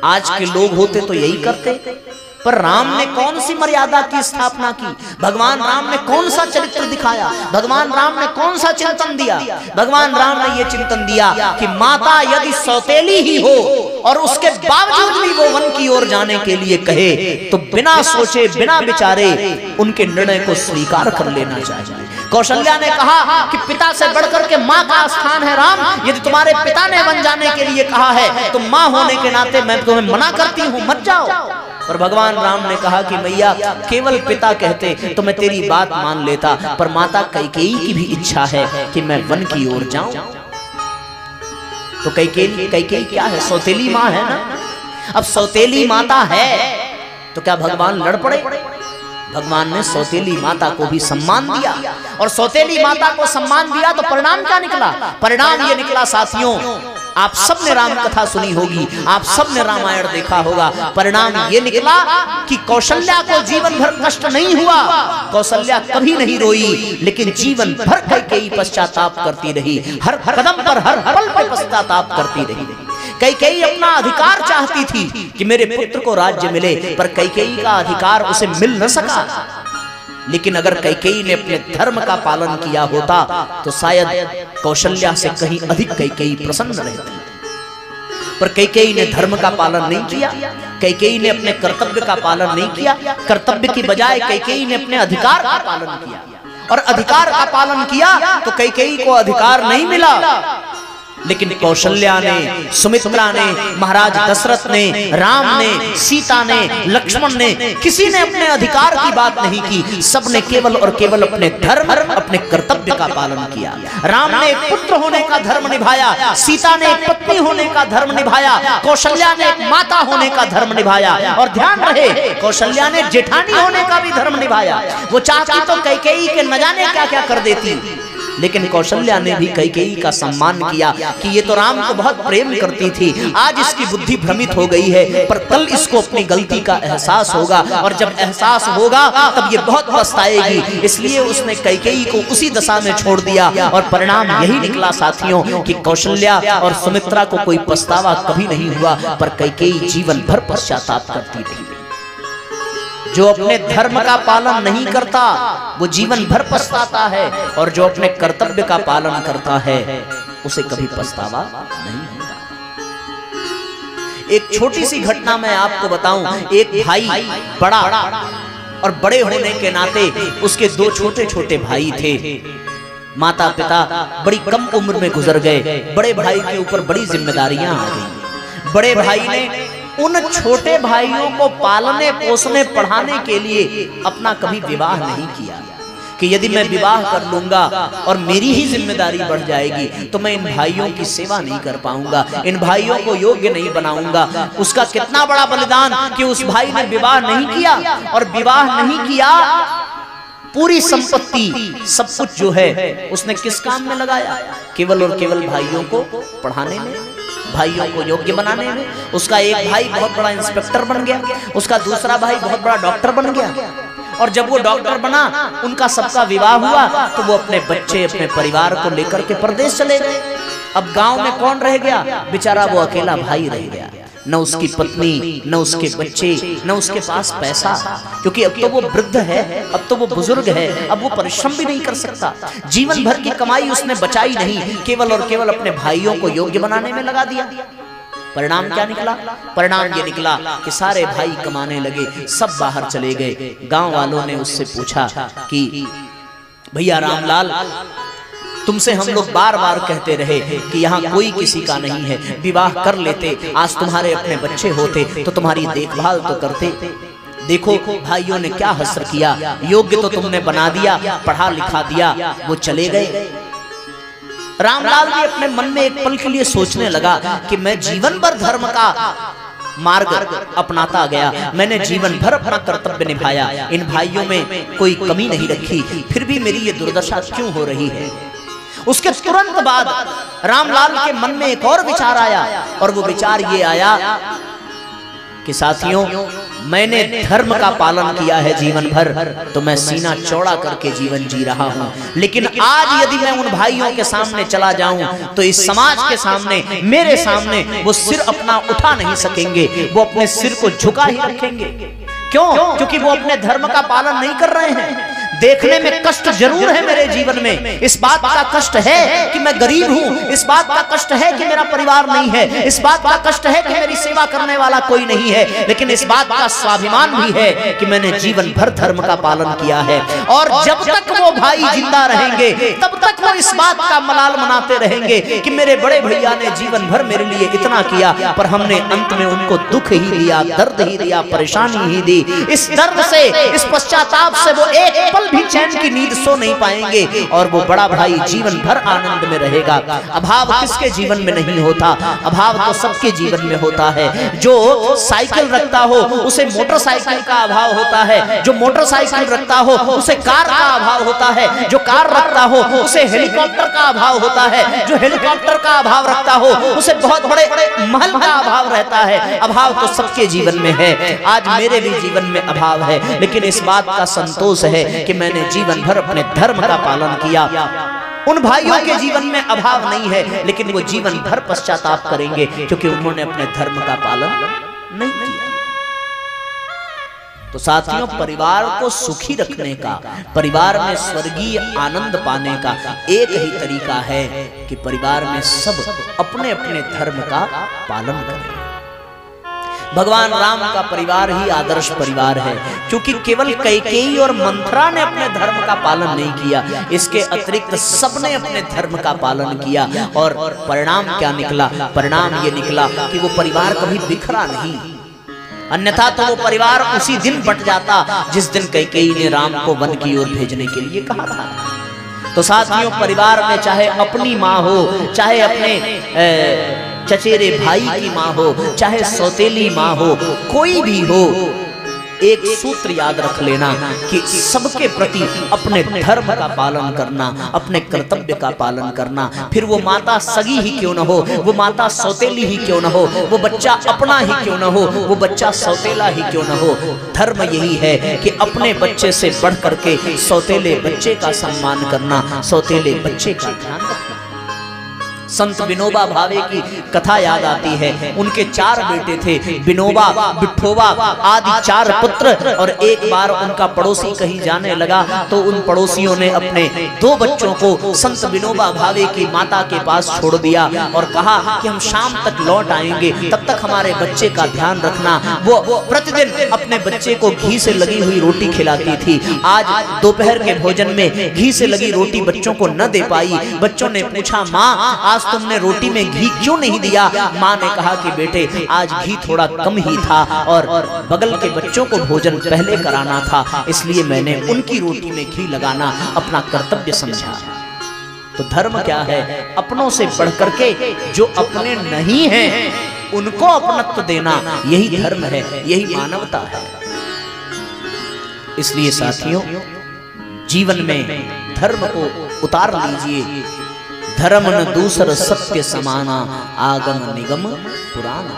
आज के लोग होते तो यही करते, पर राम ने कौन सी मर्यादा की स्थापना की? भगवान राम ने कौन सा चरित्र दिखाया? भगवान राम ने कौन सा चिंतन दिया? भगवान राम ने यह चिंतन दिया कि माता यदि सौतेली ही हो और उसके बावजूद भी वो वन की ओर जाने के लिए कहे तो बिना सोचे बिना विचारे उनके निर्णय को स्वीकार कर लेना चाहिए। कौशल्या ने कहा कि पिता से बढ़कर के माँ का स्थान है राम, यदि तुम्हारे पिता ने वन जाने के लिए कहा है तो माँ होने के नाते मैं तुम्हें मना करती हूँ, मत जाओ। पर भगवान राम ने कहा कि मैया केवल पिता कहते तो मैं तेरी बात मान लेता, पर माता कैकेयी की भी इच्छा है कि मैं वन की ओर जाऊं। तो कैकेयी क्या है? सौतेली माँ है ना। अब सौतेली माता है तो क्या भगवान लड़ पड़े? भगवान ने सौतेली माता को भी सम्मान दिया और सौतेली माता को सम्मान दिया तो परिणाम क्या निकला? परिणाम ये निकला साथियों आप सब ने राम कथा सुनी होगी, आप सब ने रामायण देखा होगा। परिणाम ये निकला कि कौशल्या को जीवन भर कष्ट नहीं हुआ, कौशल्या कभी नहीं रोई, लेकिन जीवन भर कैकेयी पश्चाताप करती रही, हर कदम पर हर पल पर पश्चाताप करती रही। कैकेयी अपना अधिकार चाहती थी कि मेरे पुत्र को राज्य मिले, पर कैकेयी का अधिकार उसे मिल न सका। लेकिन अगर कैकेयी ने अपने धर्म का पालन किया होता तो शायद कौशल्या से कहीं अधिक कैकेयी प्रसन्न रहती। पर कैकेयी ने धर्म का पालन नहीं किया, कैकेयी ने अपने कर्तव्य का पालन नहीं किया। कर्तव्य की बजाय कैकेयी ने अपने अधिकार का पालन किया, और अधिकार का पालन किया तो कैकेयी को अधिकार नहीं मिला। लेकिन कौशल्या ने, सुमित्रा ने, महाराज दशरथ ने, राम ने, सीता ने, लक्ष्मण ने, किसी ने अपने अधिकार की बात नहीं की। सबने केवल और केवल अपने धर्म, अपने कर्तव्य का पालन किया। राम ने एक पुत्र होने का धर्म निभाया, सीता ने एक पत्नी होने का धर्म निभाया, कौशल्या ने एक माता होने का धर्म निभाया। और ध्यान रहे, कौशल्या ने जेठानी होने का भी धर्म निभाया। वो चाहती तो कैकेयी के न जाने क्या क्या कर देती, लेकिन कौशल्या ने भी कैकेयी का सम्मान किया कि ये तो राम को बहुत प्रेम करती थी। आज इसकी बुद्धि भ्रमित हो गई है, पर कल इसको अपनी गलती का एहसास होगा, और जब एहसास होगा तब ये बहुत पछताएगी। इसलिए उसने कैकेयी को उसी दशा में छोड़ दिया, और परिणाम यही निकला साथियों कि कौशल्या और सुमित्रा को कोई पछतावा कभी नहीं हुआ, पर कैकेयी जीवन भर पश्चाताप करती रही। जो अपने धर्म का पालन नहीं करता वो जीवन भर पछताता है, और जो अपने कर्तव्य का पालन करता है उसे कभी पछतावा नहीं होता। एक छोटी सी घटना मैं आपको बताऊं। एक भाई बड़ा, और बड़े होने के नाते उसके दो छोटे छोटे भाई थे। माता पिता बड़ी कम उम्र में गुजर गए। बड़े भाई के ऊपर बड़ी जिम्मेदारियां आ गई। बड़े भाई ने उन छोटे भाइयों को पालने, पोसने, पढ़ाने के लिए अपना कभी विवाह नहीं किया कि यदि मैं विवाह कर लूंगा और मेरी ही जिम्मेदारी बढ़ जाएगी तो मैं इन भाइयों की सेवा नहीं कर पाऊंगा, इन भाइयों को योग्य नहीं बनाऊंगा। उसका कितना बड़ा बलिदान कि उस भाई ने विवाह नहीं किया, और विवाह नहीं किया, पूरी संपत्ति सब कुछ जो है उसने किस काम में लगाया? केवल और केवल भाइयों को पढ़ाने में, भाइयों को योग्य बनाने में। उसका एक भाई बहुत बड़ा इंस्पेक्टर बन गया, उसका दूसरा भाई बहुत बड़ा डॉक्टर बन गया, और जब वो डॉक्टर बना, उनका सबका विवाह हुआ, तो वो अपने बच्चे, अपने परिवार को लेकर के परदेश चले गए। अब गांव में कौन रह गया? बेचारा वो अकेला भाई रह गया। न उसकी पत्नी, न उसके बच्चे, न उसके पास पैसा, क्योंकि अब तो वो वृद्ध है, अब तो वो बुजुर्ग है, अब वो परिश्रम भी नहीं कर सकता। जीवन भर की कमाई उसने बचाई नहीं, केवल और केवल अपने भाइयों को योग्य बनाने में लगा दिया। परिणाम क्या निकला? परिणाम ये निकला कि सारे भाई कमाने लगे, सब बाहर चले गए। गांव वालों ने उससे पूछा कि भैया रामलाल, तुमसे हम लोग बार बार कहते रहे कि यहाँ कोई किसी का नहीं है, विवाह कर लेते, आज तुम्हारे अपने बच्चे होते तो तुम्हारी देखभाल तो करते। देखो भाइयों ने क्या हसर किया, योग्य तो तुमने बना दिया, पढ़ा लिखा दिया, वो चले गए। रामलाल भी अपने मन में एक पल के लिए सोचने लगा कि मैं जीवन भर धर्म का मार्ग अपनाता गया, मैंने जीवन भर अपना कर्तव्य निभाया, इन भाइयों में कोई कमी नहीं रखी, फिर भी मेरी ये दुर्दशा क्यों हो रही है? उसके तुरंत बाद रामलाल के मन में एक और विचार आया, और वो विचार ये आया कि साथियों, मैंने धर्म का पालन किया है जीवन भर, तो मैं सीना चौड़ा करके जीवन जी रहा हूं। लेकिन आज यदि मैं उन भाइयों के सामने चला जाऊं तो इस समाज के सामने, मेरे सामने वो सिर अपना उठा नहीं सकेंगे, वो अपने सिर को झुका ही रखेंगे। क्यों? क्योंकि वो अपने धर्म का पालन नहीं कर रहे हैं। देखने में कष्ट जरूर है मेरे जीवन में, इस बात का कष्ट है कि मैं गरीब हूं, इस बात का कष्ट है कि मेरा परिवार नहीं है, इस बात का कष्ट है कि मेरी सेवा करने वाला कोई नहीं है, लेकिन इस बात का स्वाभिमान भी है कि मैंने जीवन भर धर्म का पालन किया है। और जब तक वो भाई जिंदा रहेंगे तब तक वो इस बात का मलाल मनाते रहेंगे कि मेरे बड़े भैया ने जीवन भर मेरे लिए इतना किया, पर हमने अंत में उनको दुख ही दिया, दर्द ही दिया, परेशानी ही दी। इस दर्द से, इस पश्चाताप से वो एक पल भी चैन की नींद सो नहीं पाएंगे और वो बड़ा भाई जीवन भर आनंद में रहेगा। अभाव किसके जीवन में नहीं होता? अभाव तो सबके जीवन में होता है। जो साइकिल रखता हो उसे मोटरसाइकिल का अभाव होता है, जो मोटरसाइकिल रखता हो उसे कार का अभाव होता है, जो कार रखता हो उसे हेलीकॉप्टर का अभाव होता है, जो हेलीकॉप्टर का अभाव रखता हो उसे बहुत बड़े महल का अभाव रहता है। अभाव तो सबके जीवन में है। आज मेरे भी जीवन में अभाव है, लेकिन इस बात का संतोष है कि मैंने जीवन भर अपने धर्म का पालन किया। उन भाइयों के जीवन में अभाव नहीं है, लेकिन वो जीवन भर पश्चाताप करेंगे क्योंकि उन्होंने अपने धर्म का पालन नहीं किया। तो साथियों, परिवार को सुखी रखने का, परिवार में स्वर्गीय आनंद पाने का एक ही तरीका है कि परिवार में सब अपने अपने धर्म का पालन करें। भगवान राम का परिवार ही आदर्श परिवार है, क्योंकि केवल कैकेयी और मंथरा ने अपने धर्म का पालन नहीं किया, इसके अतिरिक्त सबने अपने धर्म का पालन किया। और परिणाम क्या निकला? परिणाम ये निकला कि वो परिवार कभी बिखरा नहीं, अन्यथा तो वो परिवार उसी दिन बट जाता जिस दिन कैकेयी ने राम को वन की ओर भेजने के लिए कहा था। तो साथियों, परिवार में चाहे अपनी माँ हो, चाहे अपने चचेरे भाई की माँ हो, चाहे सौतेली माँ हो, कोई भी हो, एक सूत्र याद रख लेना कि सबके प्रति अपने धर्म का पालन करना, अपने कर्तव्य का पालन करना। फिर वो माता सगी ही क्यों न हो, वो माता सौतेली ही क्यों न हो, वो बच्चा अपना ही क्यों न हो, वो बच्चा सौतेला ही क्यों न हो, धर्म यही है कि अपने बच्चे से बढ़ करके सौतेले बच्चे का सम्मान करना, सौतेले बच्चे का ध्यान रखना। संत विनोबा भावे की कथा याद आती है। उनके 4 बेटे थे, विनोबा, विठोबा आदि 4 पुत्र। और एक बार उनका पड़ोसी कहीं जाने लगा तो उन पड़ोसियों ने अपने 2 बच्चों को संत विनोबा भावे की माता के पास छोड़ दिया और कहा कि हम शाम तक लौट आएंगे, तब तक हमारे बच्चे का ध्यान रखना। वो प्रतिदिन अपने बच्चे को घी से लगी हुई रोटी खिलाती थी। आज दोपहर के भोजन में घी से लगी रोटी बच्चों को न दे पाई। बच्चों ने पूछा, माँ आज तुमने रोटी में घी क्यों नहीं दिया? माँ ने कहा कि बेटे आज घी थोड़ा कम ही था और बगल के बच्चों को भोजन पहले कराना था, इसलिए मैंने उनकी रोटी में घी लगाना अपना कर्तव्य समझा। तो धर्म क्या है? अपनों से बढ़ करके जो अपने नहीं हैं उनको अपनत्व देना, यही धर्म है, यही मानवता है। इसलिए साथियों, जीवन में धर्म को उतार लीजिए। धर्म न दूसर सत्य समाना, आगम निगम पुराना।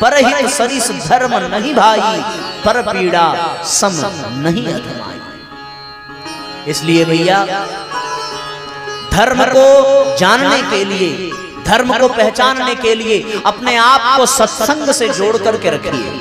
परहित सरिस धर्म नहीं भाई, पर पीड़ा सम नहीं अधमाई। इसलिए भैया, धर्म को जानने के लिए, धर्म को पहचानने के लिए अपने आप को सत्संग से जोड़ करके रखिए।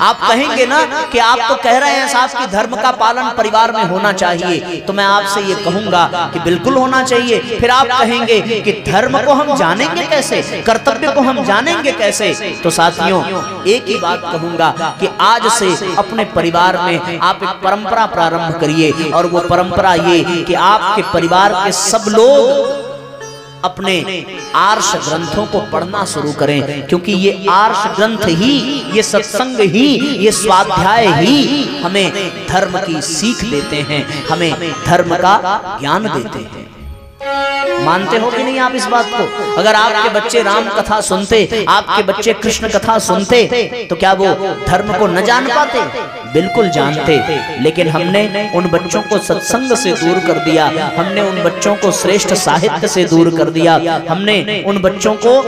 आप कहेंगे ना कि आप तो कह रहे हैं साहब कि धर्म का पालन परिवार में होना चाहिए, तो मैं आपसे ये कहूंगा कि बिल्कुल होना चाहिए। फिर आप कहेंगे कि धर्म को हम जानेंगे कैसे, कर्तव्य को हम जानेंगे कैसे? तो साथियों, एक ही बात कहूंगा कि आज से अपने परिवार में आप एक परंपरा प्रारंभ करिए, और वो परंपरा ये कि आपके परिवार के सब लोग अपने आर्ष ग्रंथों को पढ़ना शुरू करें, क्योंकि ये आर्ष ग्रंथ ही, ये सत्संग ही, ये स्वाध्याय ही हमें धर्म की सीख देते हैं, हमें धर्म का ज्ञान देते हैं। मानते हो कि नहीं आप इस बात को? अगर आपके बच्चे राम कथा सुनते, आपके बच्चे कृष्ण कथा सुनते, तो क्या वो धर्म को न जान पाते? बिल्कुल जानते। लेकिन हमने उन बच्चों को सत्संग से दूर कर दिया, हमने उन बच्चों को श्रेष्ठ साहित्य से दूर कर दिया, हमने उन बच्चों को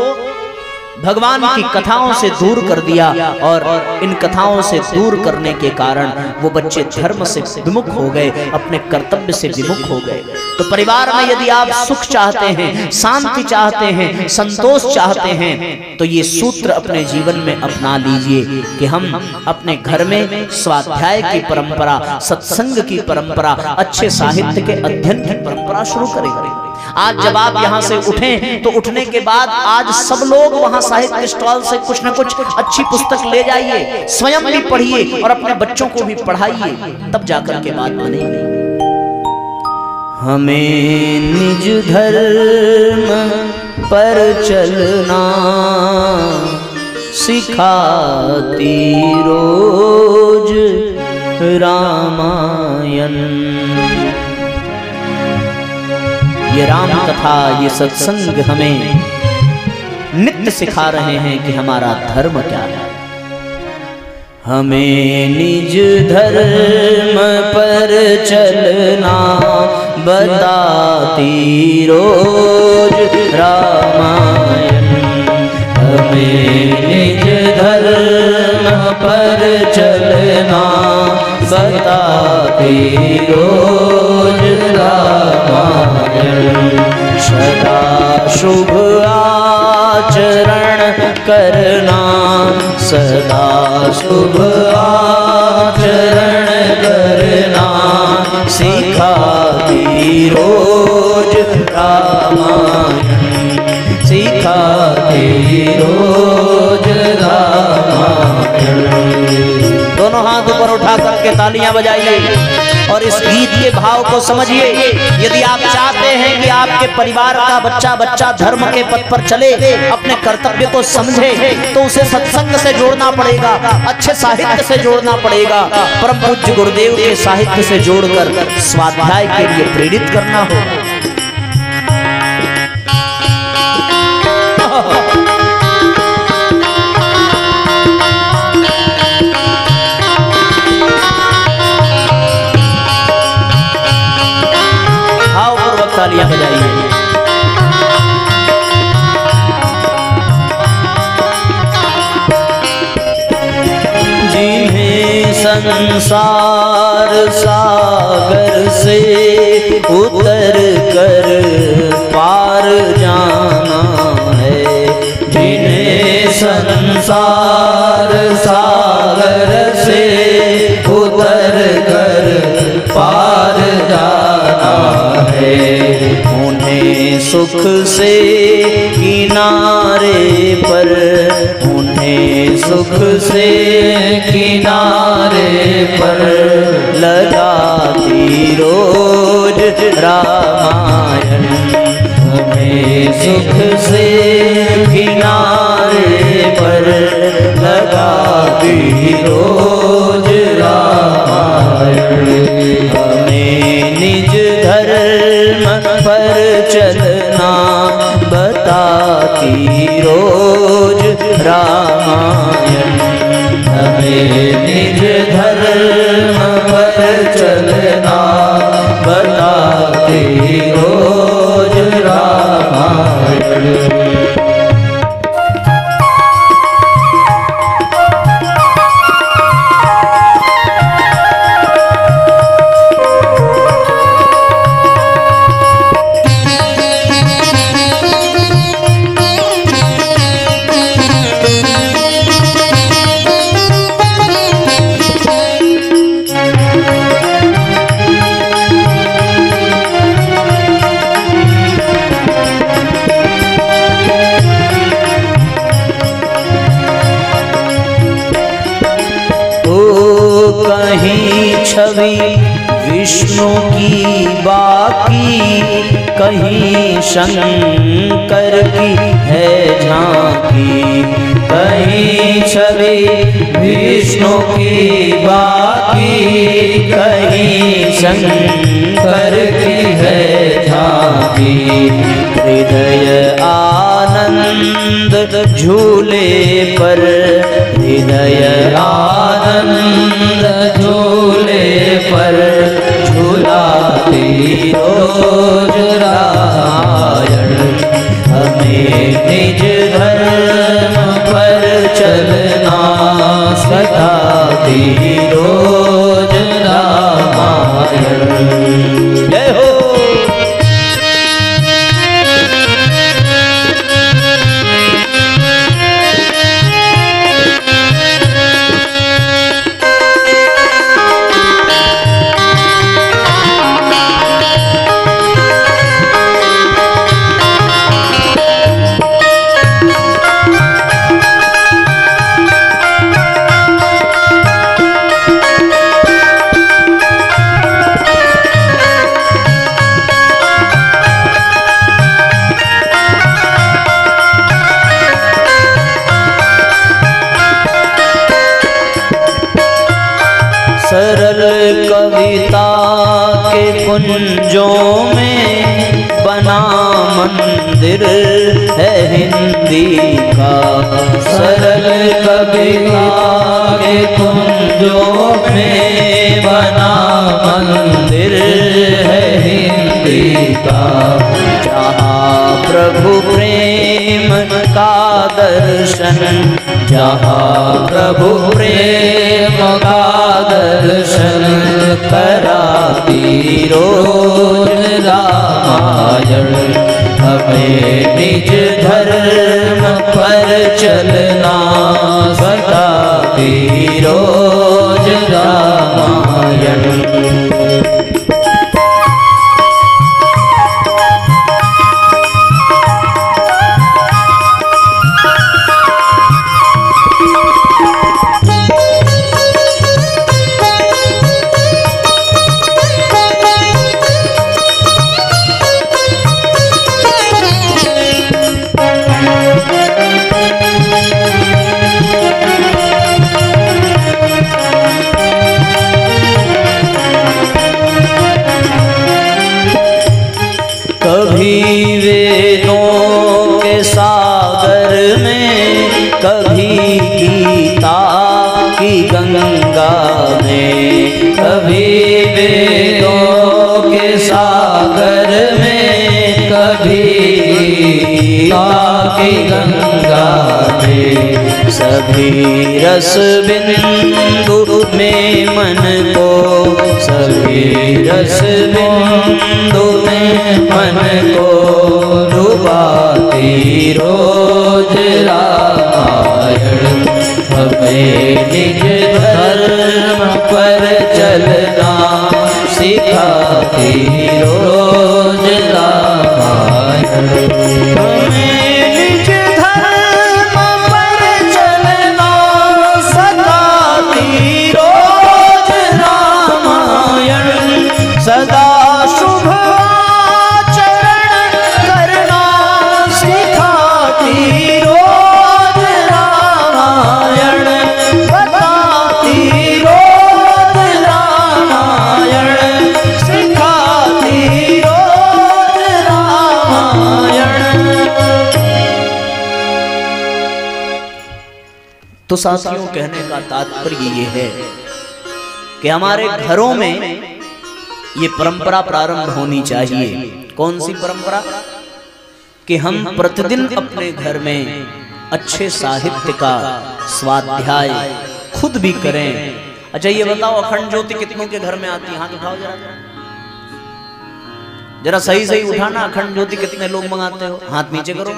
भगवान की कथाओं से दूर कर दिया, और इन कथाओं से दूर करने के कारण वो बच्चे धर्म से विमुख हो गए, अपने कर्तव्य से विमुख हो गए। तो परिवार में यदि आप सुख चाहते हैं, शांति चाहते हैं, संतोष चाहते हैं, तो ये सूत्र अपने जीवन में अपना लीजिए कि हम अपने घर में स्वाध्याय की परंपरा, सत्संग की परंपरा, अच्छे साहित्य के अध्ययन की परंपरा शुरू करेंगे। आज जब आप यहाँ से उठें तो उठने के बाद आज सब लोग वहाँ साहित्य स्टॉल से कुछ न कुछ अच्छी पुस्तक ले जाइए, स्वयं भी पढ़िए और अपने बच्चों को भी पढ़ाइए, तब जाकर के बात बनेगी। हमें निज धर्म पर चलना सिखाती रोज रामायण। ये राम कथा, ये सत्संग हमें नित्य सिखा रहे हैं कि हमारा धर्म क्या है। हमें निज धर्म पर चलना बताती रोज रामायण। हमें निज धर्म पर चलना बताती रोज रामायण। सदा शुभ आचरण करना, सदा शुभ आचरण करना सिखाती रोज रामायण। सिखाती रोज रामायण। दोनों हाथ ऊपर उठा करके तालियां बजाइए और इस गीत के भाव को समझिए। यदि आप चाहते हैं कि आपके परिवार का बच्चा धर्म के पथ पर चले, अपने कर्तव्य को समझे, तो उसे सत्संग से जोड़ना पड़ेगा, अच्छे साहित्य से जोड़ना पड़ेगा, परम पूज्य गुरुदेव के साहित्य से जोड़कर स्वाध्याय के लिए प्रेरित करना होगा। तालियां बजाइए। जिन्हें संसार सागर से उतर कर पार जाना है, जिन्हें संसार सागर से उतर कर पार जाना है, उन्हें सुख से किनारे पर, उन्हें सुख से किनारे पर लगाती रोज रामायण। हमें सुख से किनारे पर लगाती रोज रामायण। हमें निज धर्म पर चलना बताती रोज रामायण। हमें निज धर्म पर चलना बताती रोज रामायण। कहीं छवि विष्णु की बाकी, कहीं शंकर की है झांकी। कहीं छवि विष्णु की बाकी, कहीं शंकर की है झांकी। हृदय आनंद झूले पर, हृदय आनंद झूले पर झूलाती रोज रामायण। हमें निज धर्म पर चलना सिखाती रोज रामायण। जय हो। कुंजों में बना मंदिर है हिंदी का। सरल कविता के कुंजों में बना मंदिर है हिंदी का। जहाँ प्रभु प्रेम का दर्शन, जहाँ प्रभु प्रेम का दर्शन कराती रोज रामायण। हमें निज धर्म पर चलना बताती रोज रामायण। कभी वेदों के सागर में, कभी गीता की गंगा में। कभी वेदों के सागर में, कभी गीता की गंगा में। सभी रस बिंदु में मन को, सभी रस बिंदु में मन को डुबाती रोज रामायण। हमें निज धर्म पर चलना सिखाती रोज रामायण। हमें निज धर्म पर चलना सिखाती रोज रामायण। सदा शुभ आचरण करना सिखाती रोज रामायण। बताती रोज रामायण, सिखाती रोज रामायण। तो साथियों, कहने का तात्पर्य ये है कि हमारे घरों में ये परंपरा प्रारंभ होनी चाहिए। कौन सी परंपरा? कि हम प्रतिदिन अपने घर में अच्छे साहित्य का स्वाध्याय खुद भी करें। अच्छा ये बताओ, अखंड ज्योति कितनों के घर में आती है? हाथ उठाओ जरा, जरा सही सही उठाना। अखंड ज्योति कितने लोग मंगाते हो? हाथ नीचे करो।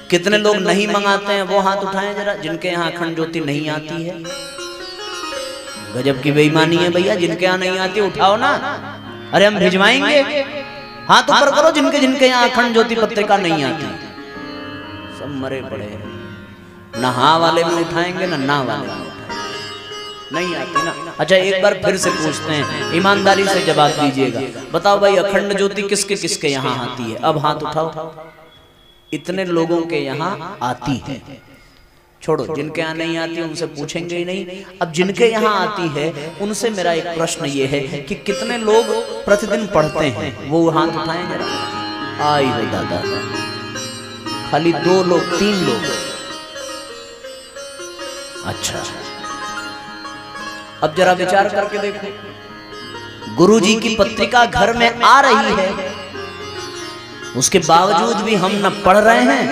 कितने लोग नहीं मंगाते हैं वो हाथ उठाएं जरा, जिनके यहाँ अखंड ज्योति नहीं आती है। गजब की बेईमानी है भैया, जिनके यहाँ नहीं आती उठाओ ना। अरे हम भिजवाएंगे। हाथ ऊपर करो जिनके जिनके यहाँ अखंड ज्योति पत्रिका नहीं आती। सब मरे पड़े हैं। ना हाँ वाले में उठाएंगे ना वाले में उठाएंगे। नहीं आती ना। अच्छा एक बार फिर से पूछते हैं, ईमानदारी से जवाब दीजिएगा। बताओ भाई, अखंड ज्योति किसके किसके यहाँ आती है? अब हाथ उठाओ। इतने लोगों के यहाँ आती है। छोड़ो, जिनके यहाँ नहीं आती उनसे पूछेंगे ही नहीं। अब जिनके यहाँ आती है उनसे मेरा एक प्रश्न ये है कि कितने लोग प्रतिदिन पढ़ते हैं? वो हाथ उठाएं जरा। आई हो दादा, खाली 2 लोग 3 लोग। अच्छा, अब जरा विचार करके देखो, गुरुजी की पत्रिका घर में आ रही है, उसके बावजूद भी हम न पढ़ रहे हैं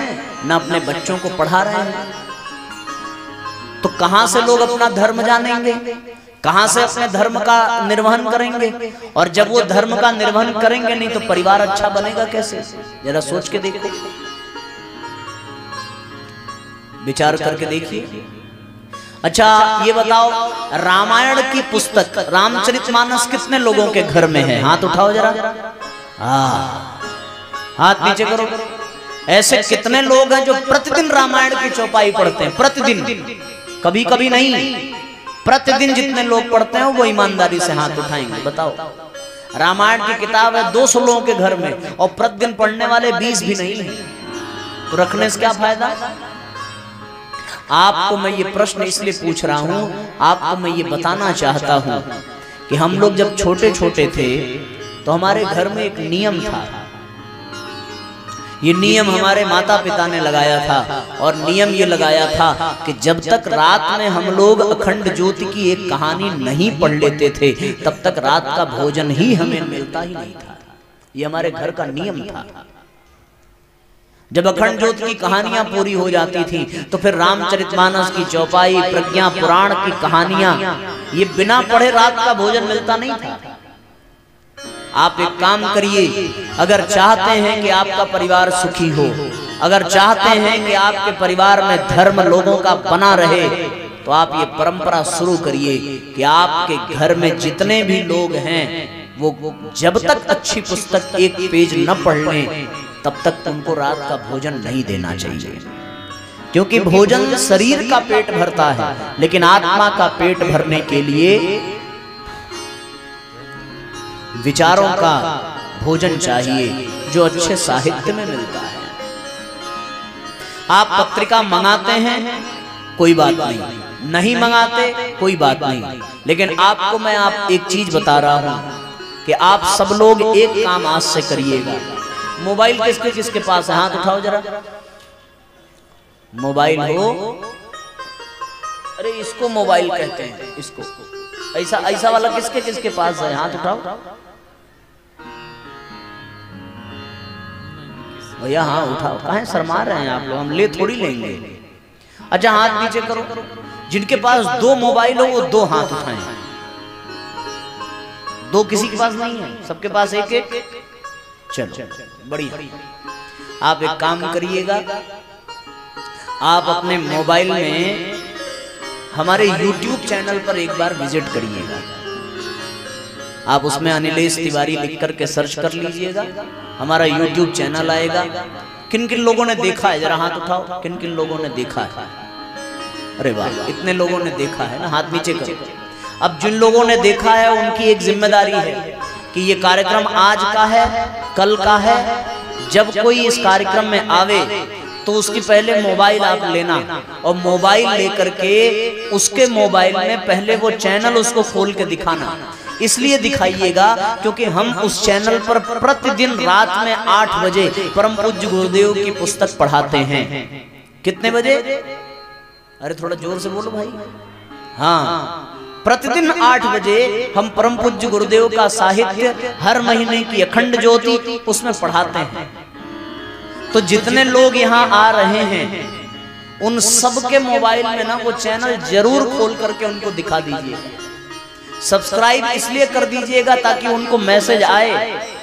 न अपने बच्चों को पढ़ा रहे हैं। तो कहां से लोग अपना धर्म जानेंगे? कहां से अपने धर्म का निर्वहन करेंगे? और जब वो धर्म का निर्वहन करेंगे नहीं तो परिवार अच्छा बनेगा कैसे? जरा सोच के देखो, विचार करके देखिए। अच्छा ये बताओ, रामायण की पुस्तक रामचरितमानस कितने लोगों के घर में है? हाथ उठाओ जरा। हाथ नीचे करो। ऐसे कितने लोग हैं जो प्रतिदिन रामायण की चौपाई पढ़ते हैं? प्रतिदिन, कभी कभी नहीं, प्रतिदिन जितने लोग पढ़ते हैं वो ईमानदारी से हाथ उठाएंगे। बताओ, रामायण की किताब है 200 लोगों के घर में और प्रतिदिन पढ़ने वाले 20 भी नहीं है, तो रखने से क्या फायदा? आपको मैं ये प्रश्न इसलिए पूछ रहा हूं, आपको मैं ये बताना चाहता हूं कि हम लोग जब छोटे छोटे थे तो हमारे घर में एक नियम था। ये नियम हमारे माता पिता ने लगाया था, और नियम ये लगाया था कि जब तक रात में हम लोग अखंड ज्योति की एक कहानी नहीं पढ़ लेते थे, तब तक रात का भोजन ही हमें मिलता ही नहीं था। ये हमारे घर का नियम था। जब अखंड ज्योति की कहानियां पूरी हो जाती थी तो फिर रामचरितमानस की चौपाई, प्रज्ञा पुराण की कहानियां, ये बिना पढ़े रात का भोजन मिलता नहीं था। आप एक काम करिए, अगर चाहते हैं कि आपका परिवार सुखी हो, अगर चाहते हैं कि आपके परिवार में धर्म लोगों का बना रहे, तो आप ये परंपरा शुरू करिए कि आपके घर में जितने भी लोग हैं वो जब तक अच्छी पुस्तक एक पेज न पढ़ लें तब तक उनको रात का भोजन नहीं देना चाहिए। क्योंकि भोजन शरीर का पेट भरता है, लेकिन आत्मा का पेट भरने के लिए विचारों का भोजन चाहिए, जो अच्छे साहित्य में मिलता है। आप पत्रिका मंगाते हैं, कोई बात नहीं, नहीं मंगाते कोई बात नहीं, लेकिन आपको मैं एक चीज बता रहा हूं कि आप सब लोग एक काम आज से करिएगा। मोबाइल किसके किसके पास है? हाथ उठाओ जरा। मोबाइल हो, अरे इसको मोबाइल कहते हैं, इसको ऐसा ऐसा वाला किसके किसके पास है? हाथ उठाओ भैया, हाँ उठाओ। कहाँ शर्मा रहे हैं आप लोग? हम ले थोड़ी लेंगे। अच्छा हाथ नीचे करो। जिनके पास दो मोबाइल हो वो दो हाथ उठाएं। दो किसी के पास नहीं है, सबके पास एक एक। चलो बढ़िया। आप एक काम करिएगा, आप अपने मोबाइल में हमारे YouTube चैनल पर एक बार विजिट करिएगा। आप उसमें अनिलेश तिवारी लिख करके सर्च कर लीजिएगा, हमारा YouTube चैनल आएगा। किन किन लोगों ने देखा है? जरा हाथ उठाओ। किन किन लोगों ने देखा है? अरे वाह, इतने लोगों ने देखा है ना, हाथ नीचे करो। अब जिन लोगों ने देखा है उनकी एक जिम्मेदारी है कि ये कार्यक्रम आज का है, कल का है। जब कोई इस कार्यक्रम में आवे तो उसकी पहले मोबाइल आप लेना, और मोबाइल लेकर के उसके मोबाइल में पहले वो चैनल उसको खोल के दिखाना। इसलिए दिखाइएगा क्योंकि हम उस चैनल पर प्रतिदिन रात में 8 बजे परम पूज्य गुरुदेव की पुस्तक पढ़ाते हैं। कितने बजे? अरे थोड़ा जोर से बोलो भाई। हाँ, प्रतिदिन 8 बजे हम परम पूज्य गुरुदेव का साहित्य, हर महीने की अखंड ज्योति उसमें पढ़ाते हैं। तो जितने लोग यहाँ आ रहे हैं उन सब के मोबाइल में ना वो चैनल जरूर खोल करके उनको दिखा दीजिएगा। सब्सक्राइब इसलिए कर दीजिएगा ताकि उनको मैसेज आए,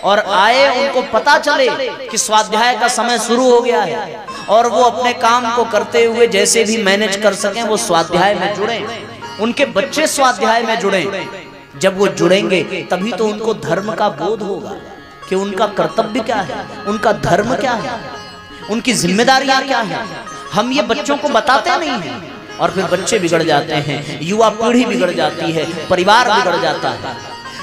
और आए उनको पता चले कि स्वाध्याय का समय शुरू हो गया है, और वो अपने काम को करते हुए जैसे भी मैनेज कर सकें वो स्वाध्याय में जुड़े, उनके बच्चे स्वाध्याय में जुड़े। जब वो जुड़ेंगे तभी तो उनको धर्म का बोध होगा कि उनका कर्तव्य क्या है, उनका धर्म क्या है, उनकी जिम्मेदारियां क्या है। हम ये बच्चों को बताते नहीं हैं, और फिर बच्चे बिगड़ जाते हैं, युवा पीढ़ी बिगड़ जाती है, परिवार बिगड़ जाता है।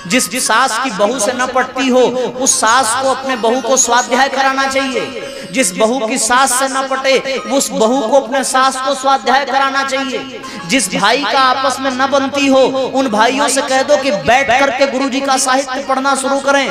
जिस सास की बहू से न पटती हो उस सास को अपने बहू को स्वाध्याय कराना चाहिए। जिस बहू की सास से न पटे उस बहू को अपने सास को स्वाध्याय कराना चाहिए। जिस भाई का आपस में न बनती हो उन भाइयों से कह दो कि बैठ करके गुरुजी का साहित्य पढ़ना शुरू करें।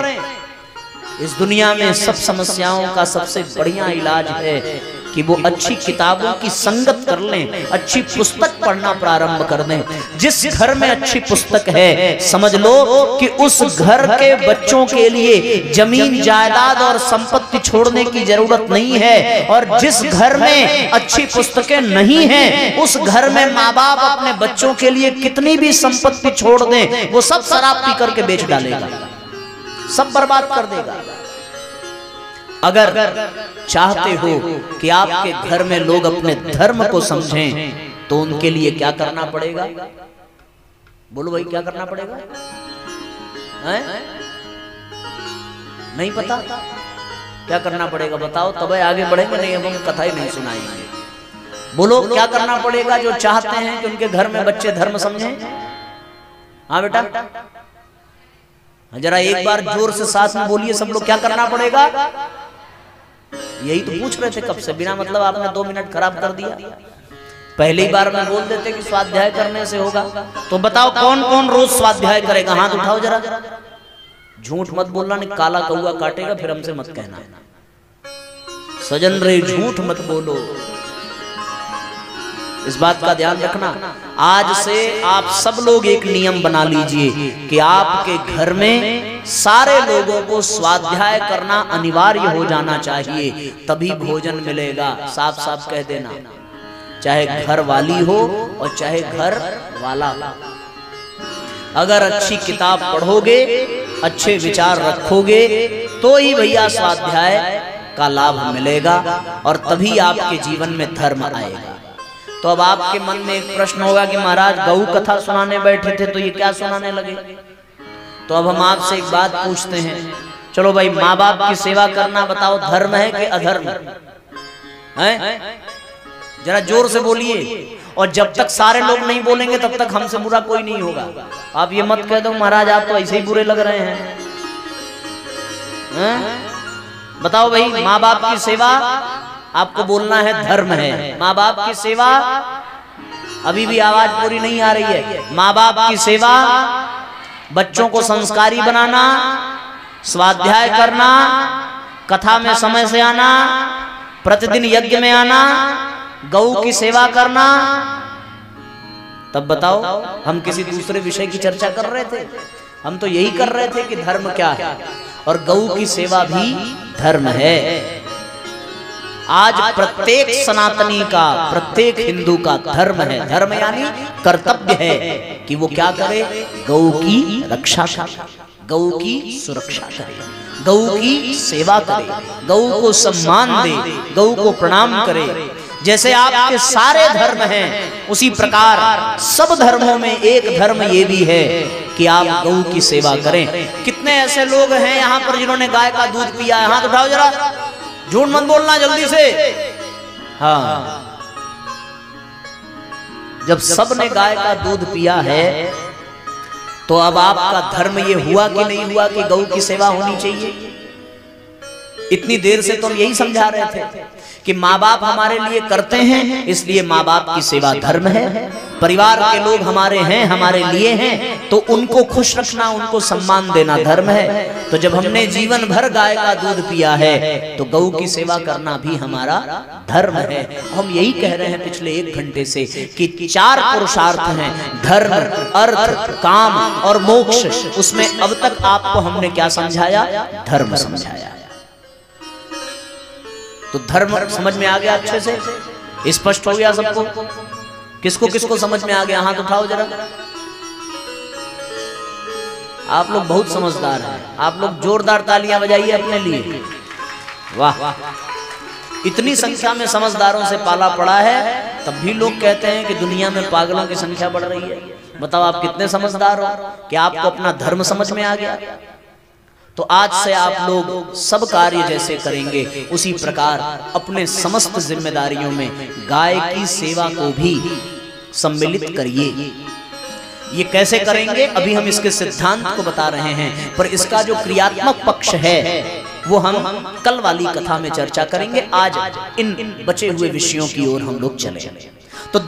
इस दुनिया में सब समस्याओं का सबसे बढ़िया इलाज है कि वो अच्छी किताबों की संगत कर लें, अच्छी पुस्तक पढ़ना प्रारंभ कर दें। जिस घर में अच्छी पुस्तक है समझ लो कि उस घर के बच्चों के लिए जमीन जायदाद और संपत्ति छोड़ने की जरूरत नहीं है। और जिस घर में अच्छी पुस्तकें नहीं हैं उस घर में माँ बाप अपने बच्चों के लिए कितनी भी संपत्ति छोड़ दें वो सब शराब पी करके बेच डालेगा, सब बर्बाद कर देगा। अगर चाहते हो कि आपके घर में लोग अपने धर्म को समझें तो उनके लिए क्या करना पड़ेगा? बोलो भाई, क्या करना पड़ेगा? हैं? नहीं पता? क्या करना पड़ेगा बताओ, तब आगे बढ़ेंगे, नहीं हम कथा ही नहीं सुनाएंगे। बोलो क्या करना पड़ेगा जो चाहते हैं कि उनके घर में बच्चे धर्म समझें? हाँ बेटा, जरा एक बार जोर से साथ में बोलिए सब लोग, क्या करना पड़ेगा? यही तो पूछ रहे थे कब से, बिना मतलब आपने 2 मिनट खराब कर दिया। पहली बार में बोल देते कि स्वाध्याय करने से होगा। तो बताओ कौन कौन रोज स्वाध्याय करेगा? हाथ उठाओ जरा। झूठ मत बोलना, नहीं काला कौआ काटेगा, फिर हमसे मत कहना। सजन रे झूठ मत बोलो, इस बात का ध्यान रखना। आज से आप सब लोग एक नियम बना लीजिए कि आपके घर में सारे लोगों को स्वाध्याय करना अनिवार्य हो जाना चाहिए, तभी भोजन मिलेगा। साफ साफ कह देना, चाहे घर वाली हो और चाहे घर वाला हो। अगर अच्छी किताब पढ़ोगे, अच्छे विचार रखोगे, तो ही भैया स्वाध्याय का लाभ मिलेगा और तभी आपके जीवन में धर्म आएगा। तो अब आपके मन में एक प्रश्न होगा कि महाराज गौ कथा सुनाने बैठे थे तो ये क्या सुनाने लगे? तो अब हम आपसे एक बात पूछते हैं, चलो भाई, माँ बाप की सेवा करना बताओ धर्म है कि अधर्म है? जरा जोर से बोलिए। और जब तक सारे लोग नहीं बोलेंगे तब तक हमसे बुरा कोई नहीं होगा। आप ये मत कह दो महाराज आप तो ऐसे ही बुरे लग रहे हैं। बताओ भाई, माँ बाप की सेवा आपको बोलना है धर्म है। माँ बाप की सेवा, अभी भी आवाज पूरी नहीं आ रही है। माँ बाप की सेवा, बच्चों को संस्कारी बनाना, स्वाध्याय करना, कथा में समय से आना, प्रतिदिन यज्ञ में आना, गौ की सेवा करना। तब बताओ, हम किसी दूसरे विषय की चर्चा कर रहे थे? हम तो यही कर रहे थे कि धर्म क्या है और गौ की सेवा भी धर्म है। आज प्रत्येक सनातनी का, प्रत्येक हिंदू का धर्म है। धर्म यानी कर्तव्य है कि वो क्या करे? गौ की रक्षा करे, गौ की सुरक्षा करे, गौ की सेवा करे, गौ को सम्मान दे, गौ को प्रणाम करे। जैसे आपके सारे धर्म हैं, उसी प्रकार सब धर्मों में एक धर्म ये भी है कि आप गौ की सेवा करें। कितने ऐसे लोग हैं यहाँ पर जिन्होंने गाय का दूध पिया है? हाथ उठाओ जरा, झूठ मत बोलना जल्दी से। हाँ, जब सब ने गाय का दूध पिया है तो अब आपका धर्म ये हुआ कि नहीं हुआ कि गौ की सेवा होनी चाहिए? इतनी देर से तो हम यही समझा रहे थे कि माँ बाप हमारे लिए करते हैं, इसलिए माँ बाप की सेवा धर्म है। परिवार के लोग हमारे हैं, हमारे लिए हैं, तो उनको खुश रखना, उनको सम्मान देना धर्म है। तो जब हमने जीवन भर गाय का दूध पिया है तो गौ की सेवा करना भी हमारा धर्म है। हम यही कह रहे हैं पिछले 1 घंटे से कि 4 पुरुषार्थ हैं, धर्म, अर्थ, काम और मोक्ष। उसमें अब तक आपको हमने क्या समझाया? धर्म समझाया। तो धर्म समझ में आ गया अच्छे से? स्पष्ट हो गया सबको? किसको किसको समझ में आ गया? हाथ उठाओ जरा। आप लोग बहुत समझदार हैं, आप लोग जोरदार तालियां बजाइए अपने लिए। वाह, इतनी संख्या में समझदारों से पाला पड़ा है, तब भी लोग कहते हैं कि दुनिया में पागलों की संख्या बढ़ रही है। बताओ आप कितने समझदार हो कि आपको अपना धर्म समझ में आ गया। तो आज से आप लोग सब कार्य जैसे करेंगे उसी प्रकार अपने समस्त जिम्मेदारियों में गाय की सेवा को भी सम्मिलित करिए। ये कैसे करेंगे अभी हम इसके सिद्धांत को बता रहे हैं, पर इसका जो क्रियात्मक पक्ष है वो हम कल वाली कथा में चर्चा करेंगे। आज इन बचे हुए विषयों की ओर हम लोग चले।